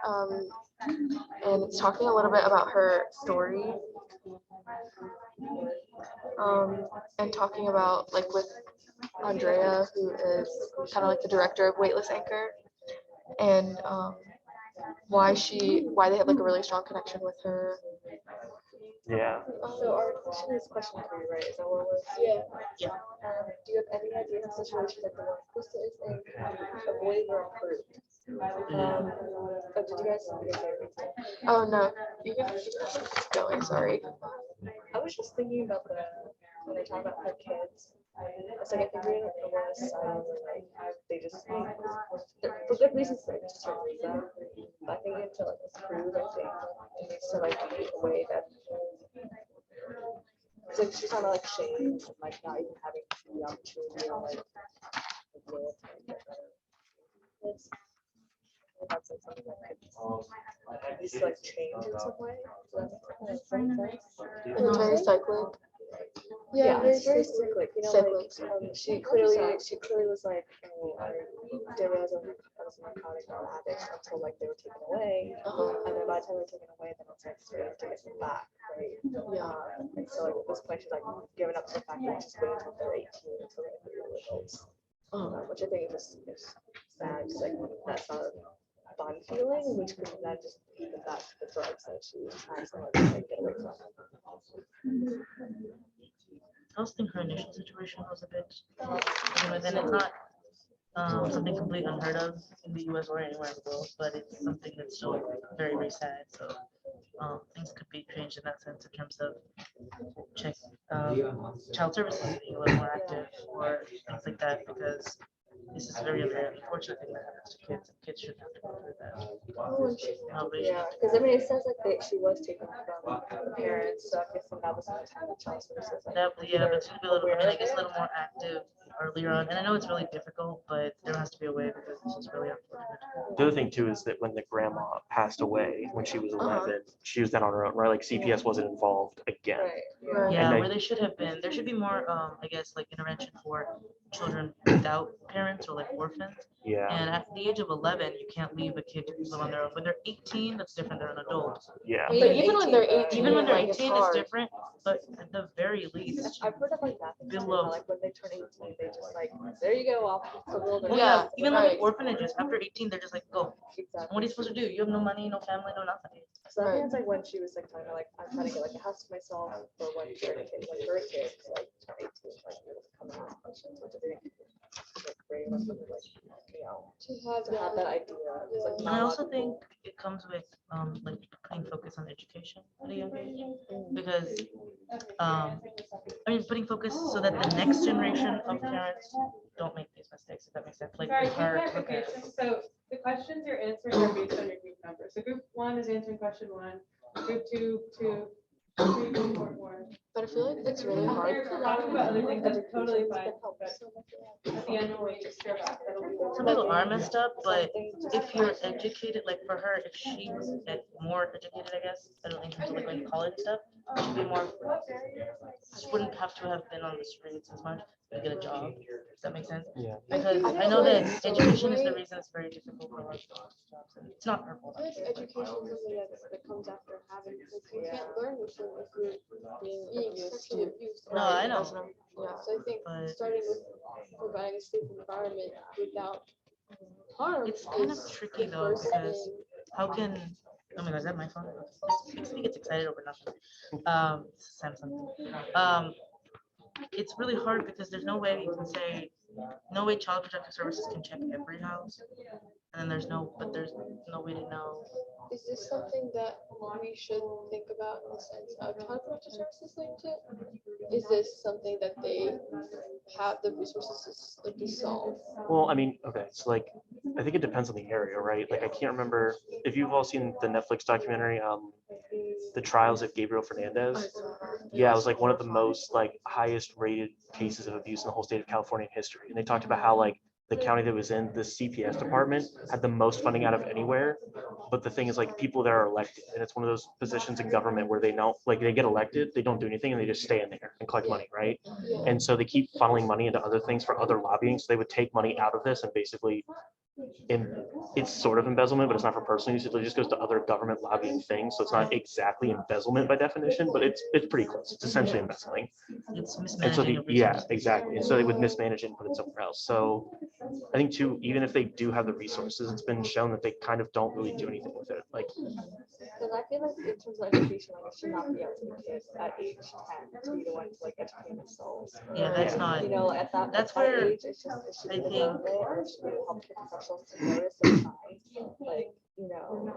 and it's talking a little bit about her story, and talking about like with Andrea, who is kind of like the director of Weightless Anchor, and why they have like a really strong connection with her. Yeah. So our question is question 3, right? Is that what it was? Yeah. Yeah. Do you have any idea of situations like the one Krista is in, avoid or approved? Did you guys? Oh no, you can keep going. Sorry. I was just thinking about when they talk about her kids. It's like I think it was like they just for good reasons they just don't read them. But I think to like approve, I think it needs to like be a way that. It's like she's kind of like shamed, like not even having the opportunity or like. It's that's like something that could just like change in some way. It's very cyclic. Yeah, it's very cyclic. You know, like she clearly was like, oh, I didn't realize I was a narcotic addict until like they were taken away, and then by the time they were taken away, then it's like sort of to get them back, right? Yeah. And so like at this point, she's like giving up to the fact that she's waiting until they're 18 until they're real adults, which I think is sad. Just like that's not a fun feeling, which could then just even back to the drugs that she was trying to like get away from. I also think her initial situation was a bit, then it's not something completely unheard of in the US or anywhere in the world, but it's something that's still very, very sad. So things could be changed in that sense in terms of child services being a little more active or things like that, because this is a very, very unfortunate thing that happens to kids, and kids shouldn't have to go through that. Yeah, because I mean, it sounds like she was taken from the parents, so I guess that was the time of child services. That, yeah, but it should be a little, I guess, a little more active earlier on. And I know it's really difficult, but there has to be a way because this is really unfortunate. The other thing too is that when the grandma passed away when she was 11, she was then on her own, right? Like CPS wasn't involved again. Right. Yeah, where they should have been. There should be more, I guess, like intervention for children without parents or like orphans. Yeah. And at the age of 11, you can't leave a kid to live on their own. When they're 18, that's different. They're an adult. Yeah. But even when they're 18, even when they're like, 18, it's different. But at the very least, I've heard of like that. below. Like when they turn 18, they just like, there you go, off to the wilderness. Yeah, even like orphanages, after 18, they're just like, go. Exactly. What are you supposed to do? You have no money, no family, no nothing. So I think it's like when she was like telling her like I'm trying to get like a house to myself for when her kids like 18, like coming out questions, which I think like very much like to have that idea. It's, like, And I also think it comes with like putting focus on education at a young age, because I mean putting focus so that the next generation of parents don't make these mistakes, if that makes sense. Like Sorry, with quick her, clarification. So the questions you're answering are based on your group number. So group 1 is answering question 1, group 2, But I feel like it's really hard. Talking about other things, that's totally fine. At the end, when we just hear back, that'll be. Some people are messed up, but if you're educated, like for her, if she was more educated, I guess, I don't think in terms of like going to college stuff, she'd be more, she wouldn't have to have been on the streets as much to get a job. Does that make sense? Yeah. Because I know that education is the reason it's very difficult for a lot of jobs. And it's not her fault. I feel like education is something that comes after having, because you can't learn with them if you're being sexually abused. No, I know. Yeah, so I think But starting with providing a safe environment without harm. it's kind of is tricky the though, first because thing. how can, oh my god, is that my phone? This gets excited over nothing. Samsung. It's really hard because there's no way you can say, no way Child Protective Services can check every house. And then there's no way to know. Is this something that we should think about in the sense of Child Protective Services linked to? Is this something that they have the resources to solve? Well, I mean, okay, so like, I think it depends on the area, right? Like, I can't remember if you've all seen the Netflix documentary, The Trials of Gabriel Fernandez. Yeah, it was like one of the most like highest rated cases of abuse in the whole state of California in history. And they talked about how like the county that was in, the CPS department had the most funding out of anywhere. But the thing is, like, people that are elected, and it's one of those positions in government where they don't, like, they get elected, they don't do anything, and they just stay in there and collect money, right? And so they keep funneling money into other things for other lobbying. So they would take money out of this and basically, it's sort of embezzlement, but it's not for personal use. It just goes to other government lobbying things. So it's not exactly embezzlement by definition, but it's pretty close. It's essentially embezzling. It's And so mismanaging. yeah, exactly. And so they would mismanage it and put it somewhere else. So I think too, even if they do have the resources, it's been shown that they kind of don't really do anything with it. Like, Because I feel like in terms of education, like it should not be up to the kids at age 10 to be the one to like educate themselves. Yeah, that's not. You know, at that where age, it's just it should I be think- relevant, or it should be healthcare professionals to notice the signs, like, you know.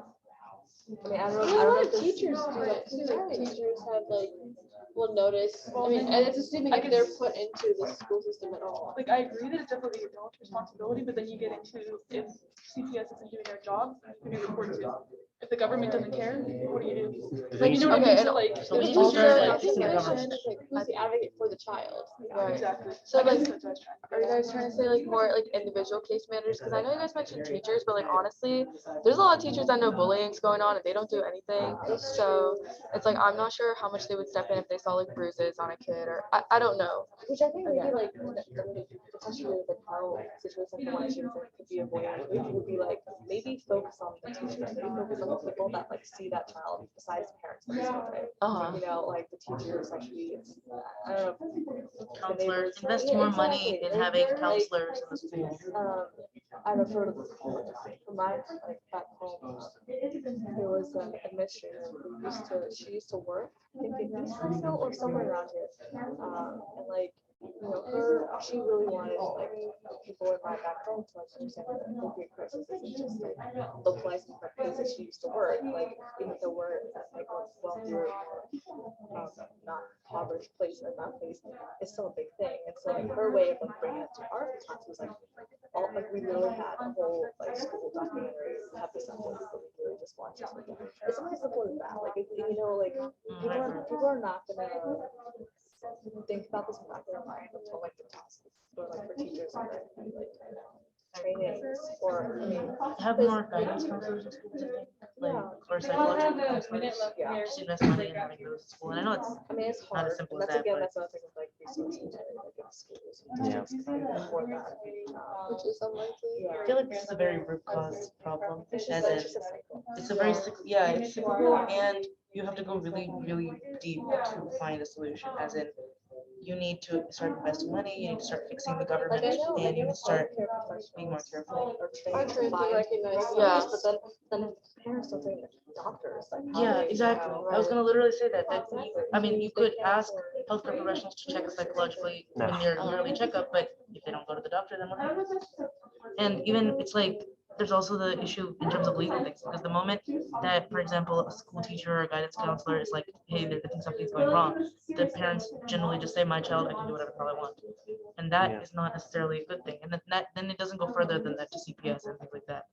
I mean, I don't know if teachers do that too. Like, teachers have like, will notice. I mean, and it's assuming if they're put into the school system at all. Like, I agree that it's definitely the adult's responsibility, but then you get into if CPS isn't doing their job, who do you report to? If the government doesn't care, what do you do? Like, you know what I mean? So like, So we there's need to teachers start, that- like, fixing the Like, government. who's the advocate for the child? Right. Exactly. So I guess like, that's what I was trying to are you guys trying to say like more like individual case managers? Because I know you guys mentioned teachers, but like honestly, there's a lot of teachers that know bullying's going on and they don't do anything. So it's like I'm not sure how much they would step in if they saw like bruises on a kid, or I don't know. Which I think maybe like potentially like how situations for one student could be avoided. It would be like maybe focus on the teachers, maybe focus on the people that like see that child besides the parents. You know, like the teachers actually. I don't know. Counselors, invest more money in having counselors in the schools. I don't know, for my, like, back home, there was an administrator who she used to work, I think in East Fresno or somewhere around here. And like, you know, she really wanted like people in my background to like understand that the opioid crisis isn't just like localized in the place that she used to work, like even if there were like a wealthier, not impoverished place in that place, it's still a big thing. And so like her way of like bringing it to our class was like, all like we literally had a whole like school documentary episode that we really just watched. It's something as simple as that. Like you know, like people are not gonna think about this in the back of their mind until like the classes or like for teachers or like trainings or I mean Have more guidance counselors in schools, I think, like, or psychological counselors. Just invest money in having those in school. And I know it's I mean it's not hard. as simple And as that's that, again but that's another thing with like resources like in schools. Yeah. Afford that. Which is unlikely. I feel like this is a very root cause problem, It's as just like in, just a cycle. it's a very, yeah, it's cyclical, and you have to go really, really deep to find a solution, as in, you need to start investing money, you need to start fixing the government, Like I know, and you need to start healthcare being more careful. are trained to recognize Yeah. signs, but then if parents don't think doctors like how Yeah, they, exactly. I was gonna literally say that, I mean, you could ask healthcare professionals to check psychologically when you're yearly checkup, but if they don't go to the doctor, then what happens? And even, it's like, there's also the issue in terms of legal things, because the moment that, for example, a school teacher or a guidance counselor is like, hey, they think something's going wrong, the parents generally just say, my child, I can do whatever the hell I want. And that is not necessarily a good thing. And then it doesn't go further than that to CPS and things like that.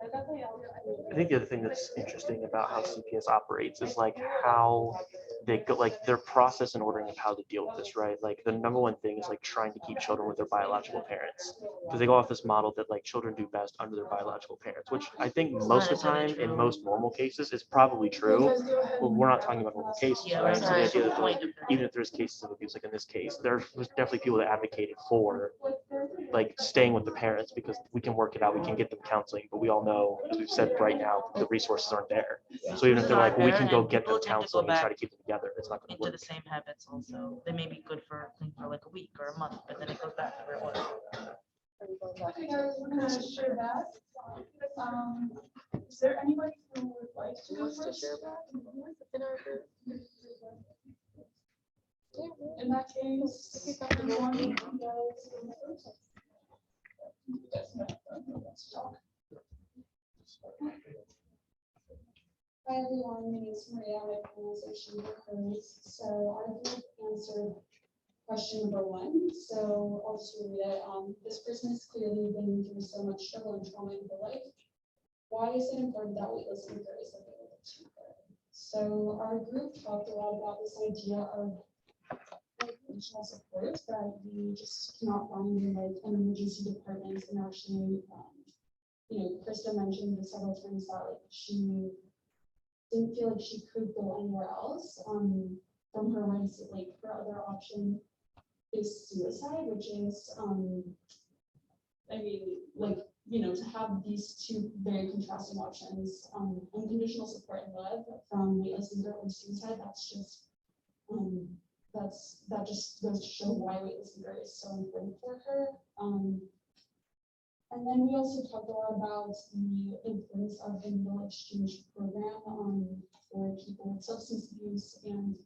I think the other thing that's interesting about how CPS operates is like how they go, like their process and ordering of how to deal with this, right? Like the number one thing is like trying to keep children with their biological parents, because they go off this model that like children do best under their biological parents, which I think most of the time in most normal cases is probably true. But we're not talking about normal cases, Yeah, right? So the that's idea the that point. even if there's cases of abuse, like in this case, there was definitely people that advocated for like staying with the parents because we can work it out, we can get them counseling, but we all know, as we've said right now, the resources aren't there. So even if they're like, well, we can go get them counseling and try to keep them together, it's not going to Into work. the same habits also. They may be good for like a week or a month, but then it goes back to where it was. Okay, guys, we're gonna share that. Is there anybody who would like to go first? In our group. In that case, everyone, you guys go first. Hi everyone, my name is Maria, my pronunciation occurs. So I will answer question number 1. So I'll just read it. This person has clearly been through so much struggle and trauma in her life. Why is it important that we listen to her is available to her? So our group talked a lot about this idea of emotional support that we just cannot find in like an emergency department, and actually, Krista mentioned this several times that like she didn't feel like she could go anywhere else. From her mindset, like her other option is suicide, which is, to have these two very contrasting options, unconditional support and love from waitlist or suicide, that just goes to show why waitlist is so important for her. And then we also talked a lot about the importance of the needle exchange program for people with substance abuse and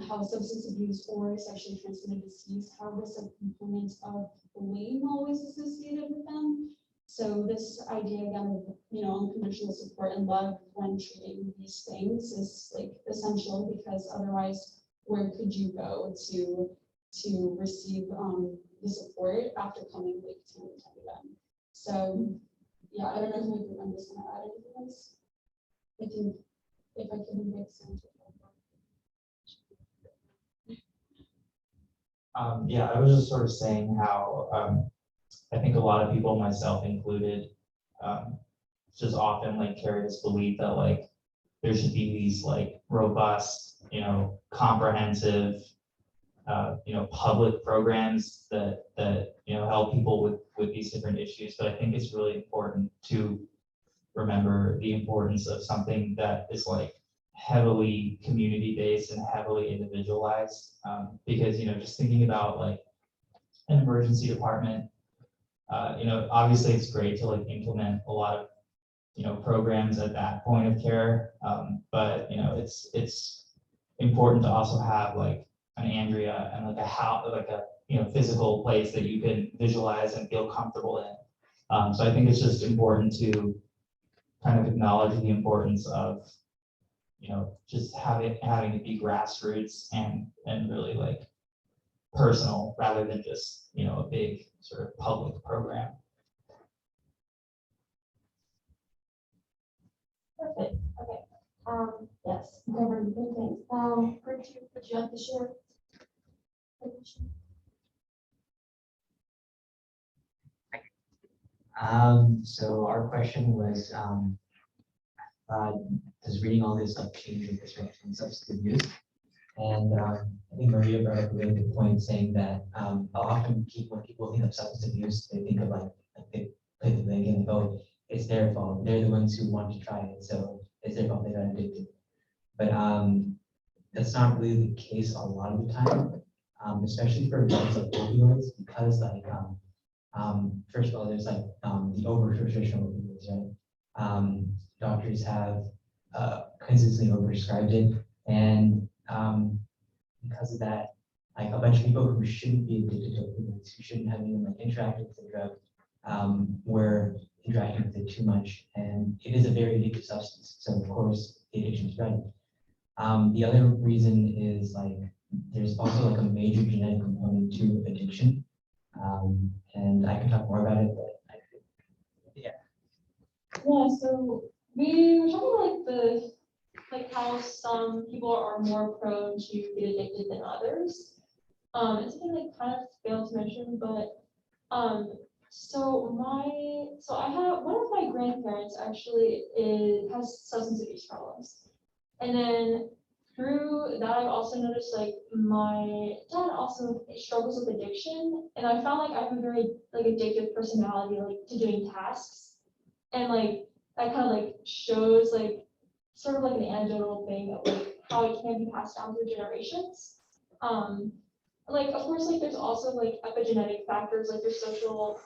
how substance abuse or sexually transmitted disease have this component of blame always associated with them. So this idea again of unconditional support and love when treating these things is like essential, because otherwise where could you go to receive the support after coming like to them? So yeah, I don't know if I'm just gonna add anything else. I think if I can make sense. Yeah, I was just sort of saying how I think a lot of people, myself included, just often like carry this belief that like there should be these like robust, comprehensive, public programs that help people with these different issues. But I think it's really important to remember the importance of something that is like heavily community-based and heavily individualized, because just thinking about like an emergency department, obviously it's great to like implement a lot of programs at that point of care, but it's important to also have like an Andrea and like a physical place that you can visualize and feel comfortable in. So I think it's just important to kind of acknowledge the importance of just having it be grassroots and really like personal rather than just a big sort of public program. Perfect. Okay. Yes. Covered good things. Would you like to share? So our question was, does reading all this like change your perspective on substance abuse? And I think Maria brought up a really good point, saying that often when people think of substance abuse, they think of like they play the blame game, oh, it's their fault. They're the ones who want to try it, so it's their fault they got addicted. But that's not really the case a lot of the time, especially for drugs like opioids, because like first of all, there's like the over-prescription of opioids, right? Doctors have consistently overprescribed it, and because of that, like a bunch of people who shouldn't be addicted to opioids, who shouldn't have even like interacted with the drug, were interacting with it too much, and it is a very addictive substance. So of course, the addiction is spreading. The other reason is like there's also like a major genetic component to addiction, and I can talk more about it, but Yeah, so we were talking about like how some people are more prone to get addicted than others. It's something like kind of failed to mention, but so I have one of my grandparents actually has substance abuse problems, and then through that I've also noticed like my dad also struggles with addiction, and I found like I have a very like addictive personality like to doing tasks, and like that kind of like shows like sort of like an anecdotal thing of like how it can be passed down through generations. Like of course like there's also like epigenetic factors like your social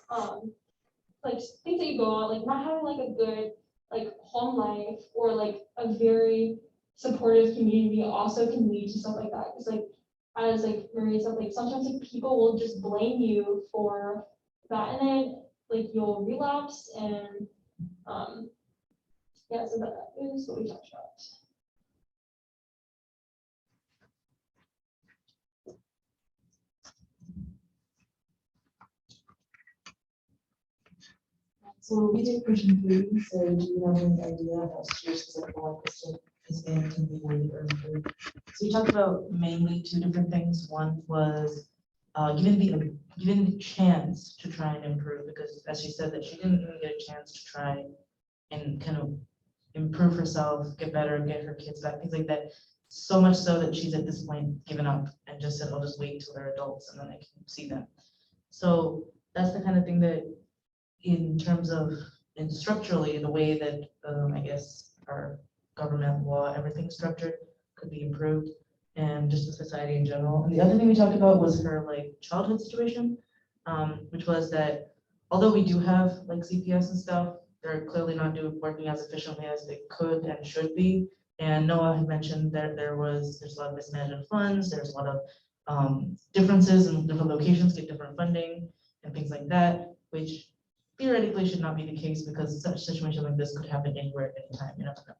like things that you go on, like not having like a good like home life or like a very supportive community also can lead to stuff like that. Because like as like Maria said, like sometimes like people will just blame you for that, and then like you'll relapse, and yeah, so that is what we talked about. So we did question 3, so do you have any idea how serious the question is and can be made or improved? So we talked about mainly 2 different things. One was given the chance to try and improve, because as she said that she didn't really get a chance to try and kind of improve herself, get better, get her kids back, things like that. So much so that she's at this point given up and just said, I'll just wait till they're adults and then I can see them. So that's the kind of thing that in terms of and structurally, the way that I guess our government law, everything's structured could be improved, and just the society in general. And the other thing we talked about was her like childhood situation, which was that although we do have like CPS and stuff, they're clearly not working as efficiently as they could and should be. And Noah had mentioned that there's a lot of mismanagement of funds, there's a lot of differences in different locations get different funding and things like that, which theoretically should not be the case because such a situation like this could happen anywhere at any time, you never know.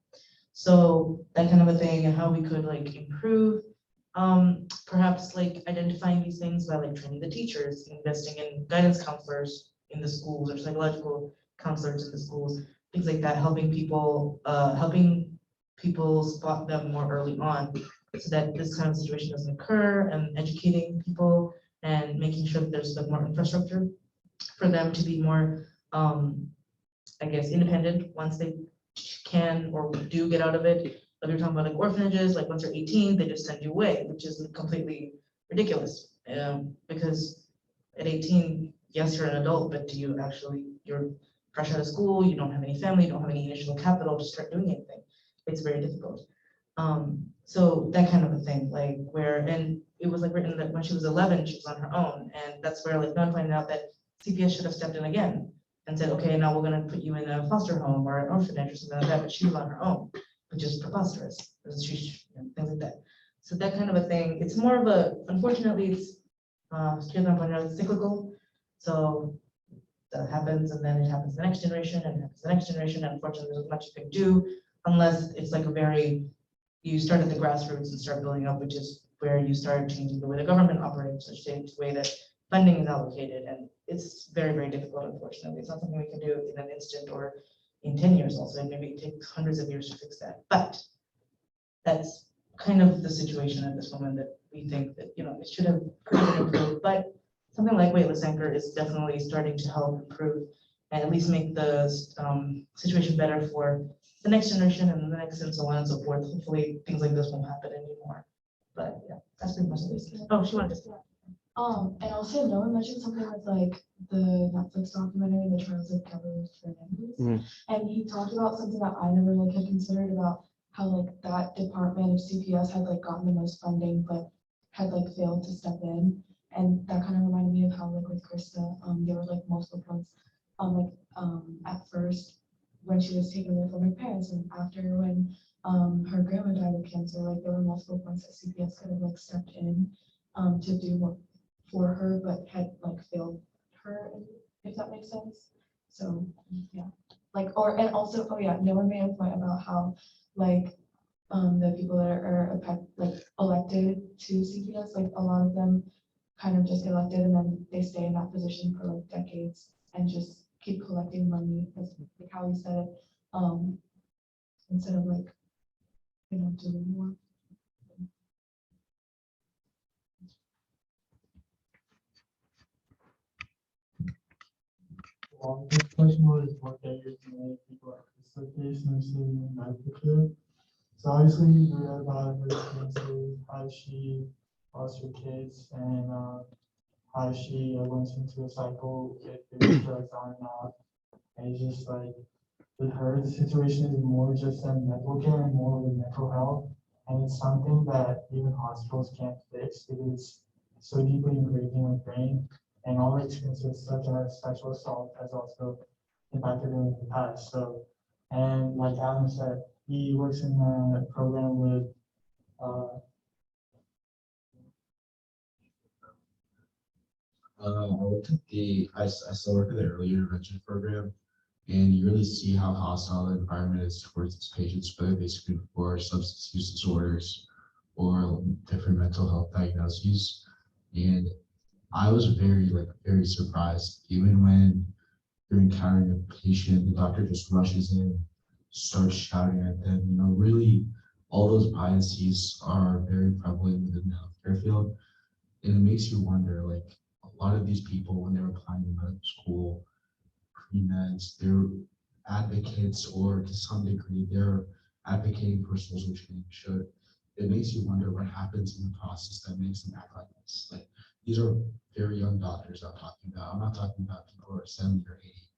So that kind of a thing, and how we could like improve, perhaps like identifying these things by like training the teachers, investing in guidance counselors in the schools or psychological counselors in the schools, things like that, helping people spot them more early on so that this kind of situation doesn't occur, and educating people and making sure that there's like more infrastructure for them to be more, I guess, independent once they can or do get out of it. Like we're talking about like orphanages, like once you're 18, they just send you away, which is completely ridiculous. Because at 18, yes, you're an adult, but do you actually, you're fresh out of school, you don't have any family, you don't have any initial capital to start doing anything. It's very difficult. So that kind of a thing, like where, and it was like written that when she was 11, she was on her own. And that's where like None pointed out that CPS should have stepped in again and said, okay, now we're gonna put you in a foster home or an orphanage or something like that, but she was on her own, which is preposterous, things like that. So that kind of a thing, it's more of a, unfortunately, it's cyclical. So that happens, and then it happens the next generation, and it happens the next generation, and unfortunately, there's much you can do, unless it's like a very, you start at the grassroots and start building up, which is where you start changing the way the government operates, or change the way that funding is allocated, and it's very, very difficult, unfortunately. It's not something we can do in an instant or in 10 years also, and maybe it takes hundreds of years to fix that. But that's kind of the situation at this moment that we think that, you know, it should have improved, but something like Weightless Anchor is definitely starting to help improve and at least make the situation better for the next generation and the next, and so on and so forth. Hopefully things like this won't happen anymore. But yeah, that's pretty much the basis. Oh, she wanted to say. And also Noah mentioned something with like the Netflix documentary, The Trials of Carlos Fernandez. And he talked about something that I never like had considered about how like that department of CPS had like gotten the most funding, but had like failed to step in. And that kind of reminded me of how like with Krista, there were like multiple points at first when she was taken away from her parents, and after when her grandma died of cancer, like there were multiple points that CPS could have like stepped in to do more for her, but had like failed her, if that makes sense. So yeah, like, and also, oh yeah, Noah made a point about how like the people that are elected to CPS, like a lot of them kind of just get elected and then they stay in that position for like decades and just keep collecting money, as like how he said, instead of like, doing more. This question was what barriers to make people like dislocation, nursing, and medical care. So obviously we read about her experiences, how she lost her kids, and how she went into a cycle with the drugs on and off. And it's just like with her, the situation is more just than medical care and more with mental health. And it's something that even hospitals can't fix because it's so deeply engraved in her brain. And all the experiences such as sexual assault has also impacted her in the past. So, and like Adam said, he works in a program with I worked at I still work at the early intervention program, and you really see how hostile the environment is towards these patients, whether basically for substance use disorders or different mental health diagnoses. And I was very surprised, even when they're encountering a patient, the doctor just rushes in, starts shouting at them. Really, all those biases are very prevalent within the healthcare field. And it makes you wonder, like, a lot of these people, when they're applying to medical school, pre-meds, they're advocates, or to some degree, they're advocating for social change. So it makes you wonder what happens in the process that makes them act like this. Like, these are very young doctors I'm talking about. I'm not talking about people who are 70 or 80.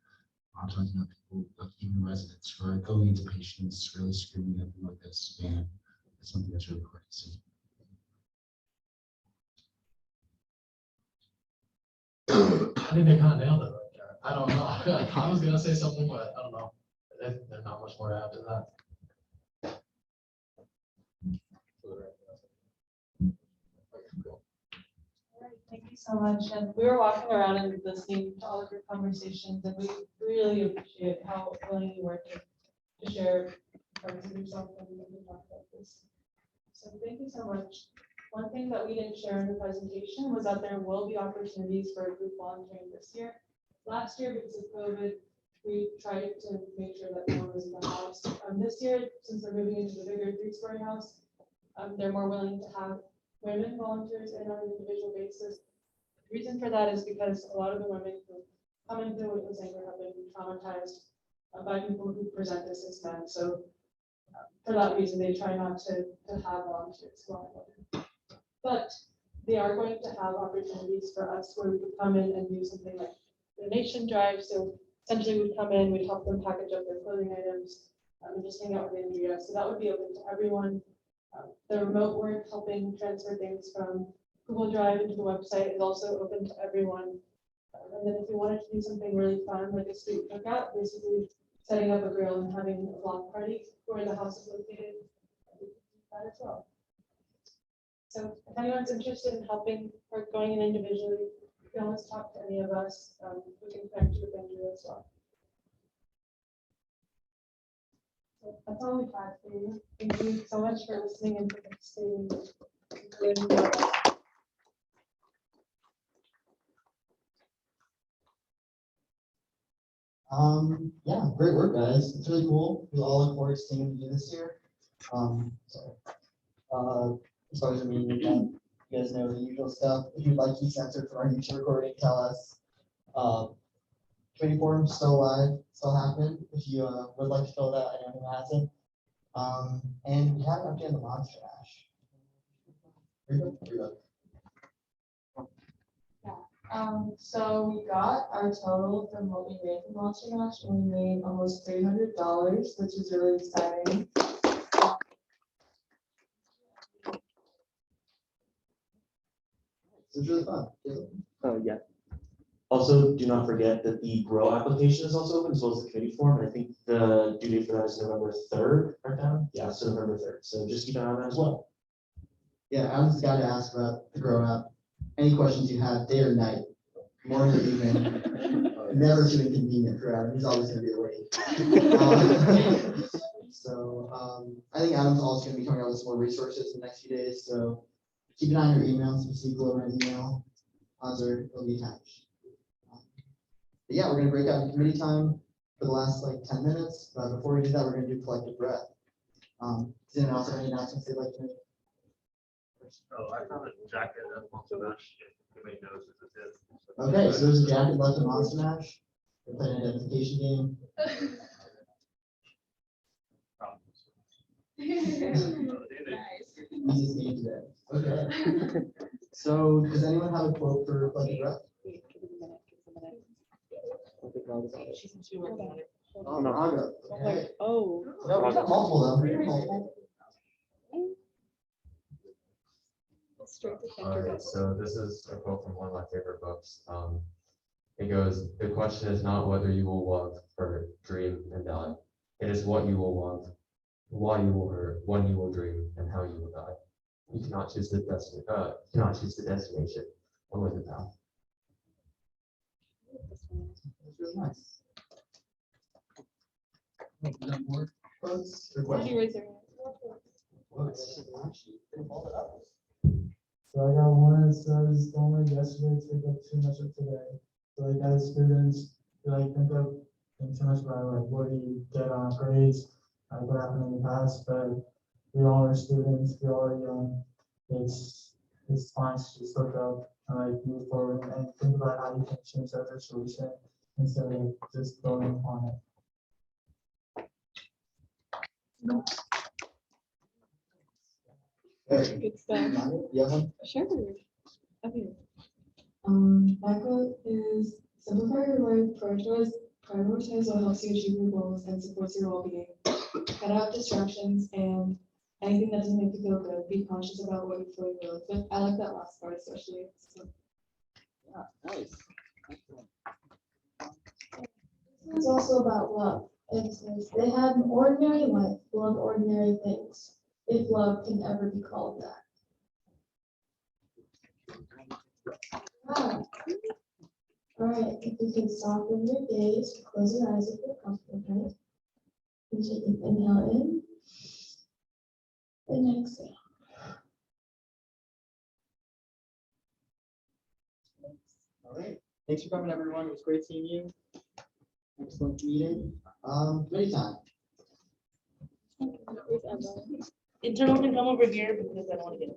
I'm talking about people, like even residents, who are going into patients, really screaming at them like this. And it's something that's really hard to see. I think they kind of nailed it right there. I don't know. I was gonna say something, but I don't know. There's not much more to add to that. Thank you so much. And we were walking around and listening to all of your conversations, and we really appreciate how willing you were to share parts of yourself and talk about this. So thank you so much. One thing that we didn't share in the presentation was that there will be opportunities for group volunteering this year. Last year, because of COVID, we tried to make sure that no one was in the house. This year, since they're moving into the bigger 3-story house, they're more willing to have women volunteers in on an individual basis. The reason for that is because a lot of the women who come into Whitman Center have been traumatized by people who present this as men. So for that reason, they try not to have volunteers go on. But they are going to have opportunities for us where we could come in and do something like donation drive. So essentially we'd come in, we'd help them package up their clothing items and just hang out with Andrea. So that would be open to everyone. The remote work, helping transfer things from Google Drive into the website, is also open to everyone. And then if you wanted to do something really fun, like a street cookout, basically setting up a grill and having a block party where the house is located, we can do that as well. So if anyone's interested in helping or going in individually, you can always talk to any of us. We can connect you with Andrew as well. So that's all we've had for you. Thank you so much for listening and participating. Yeah, great work, guys. It's really cool. We all look forward to seeing what you do this year. As far as the meeting weekend, you guys know the usual stuff. If you'd like to be censored from our YouTube recording, tell us. Committee forum still alive, still happening. If you would like to fill it out, anyone who hasn't. And we have an update on the Monster Mash. So we got our total from what we made from Monster Mash, and we made almost $300, which is really exciting. It's really fun. Oh, yeah. Also, do not forget that the GROW application is also open, as well as the committee form. And I think the due date for that is November 3rd, right now? Yeah, so November 3rd. So just keep an eye on that as well. Yeah, Adam's the guy to ask about the grown up. Any questions you have, day or night, morning or evening, never too inconvenient for Adam. He's always going to be awake. I think Adam's also going to be coming out with some more resources in the next few days. So keep an eye on your emails. If you see Glow in an email, odds are it'll be attached. But yeah, we're gonna break out in committee time for the last like 10 minutes. But before we do that, we're gonna do collective breath. Does anyone else have any announcements they'd like to make? Oh, I found a jacket that wants to match. Everybody knows what it is. Okay, so there's a jacket left in Monster Mash. We're playing an identification game. Easiest game today. Okay. So does anyone have a quote for collective breath? Oh, Raga. Okay. Oh. No, we got multiple though. We got multiple. Alright, so this is a quote from one of my favorite books. It goes, "The question is not whether you will want or dream and die. It is what you will want, why you will hurt, when you will dream, and how you will die. You cannot choose the destination, only the path." That's really nice. You got more quotes or questions? Quotes. Hold it up. So I got one that says, "Don't let yesterday take up too much of today." So like as students, we like think of too much about like what do you get on grades, like what happened in the past, but we all are students, we all are young. It's fine to just look up and like move forward and think about how you can change that situation instead of just going on it. Good stuff. You have one? Sure. Okay. My quote is simplify your life, prioritize what helps you achieve your goals and supports your well-being. Cut out distractions and anything that doesn't make you feel good. Be conscious about what you feel you live with. I like that last part especially. So. Yeah, nice. It's also about love. It says they had an ordinary life, love ordinary things, if love can ever be called that. Wow. All right, if you can soften your gaze, close your eyes if you're comfortable. And take an inhale in and exhale. All right. Thanks for coming, everyone. It was great seeing you. Excellent meeting. Committee time. Internal can come over here because I don't want to get.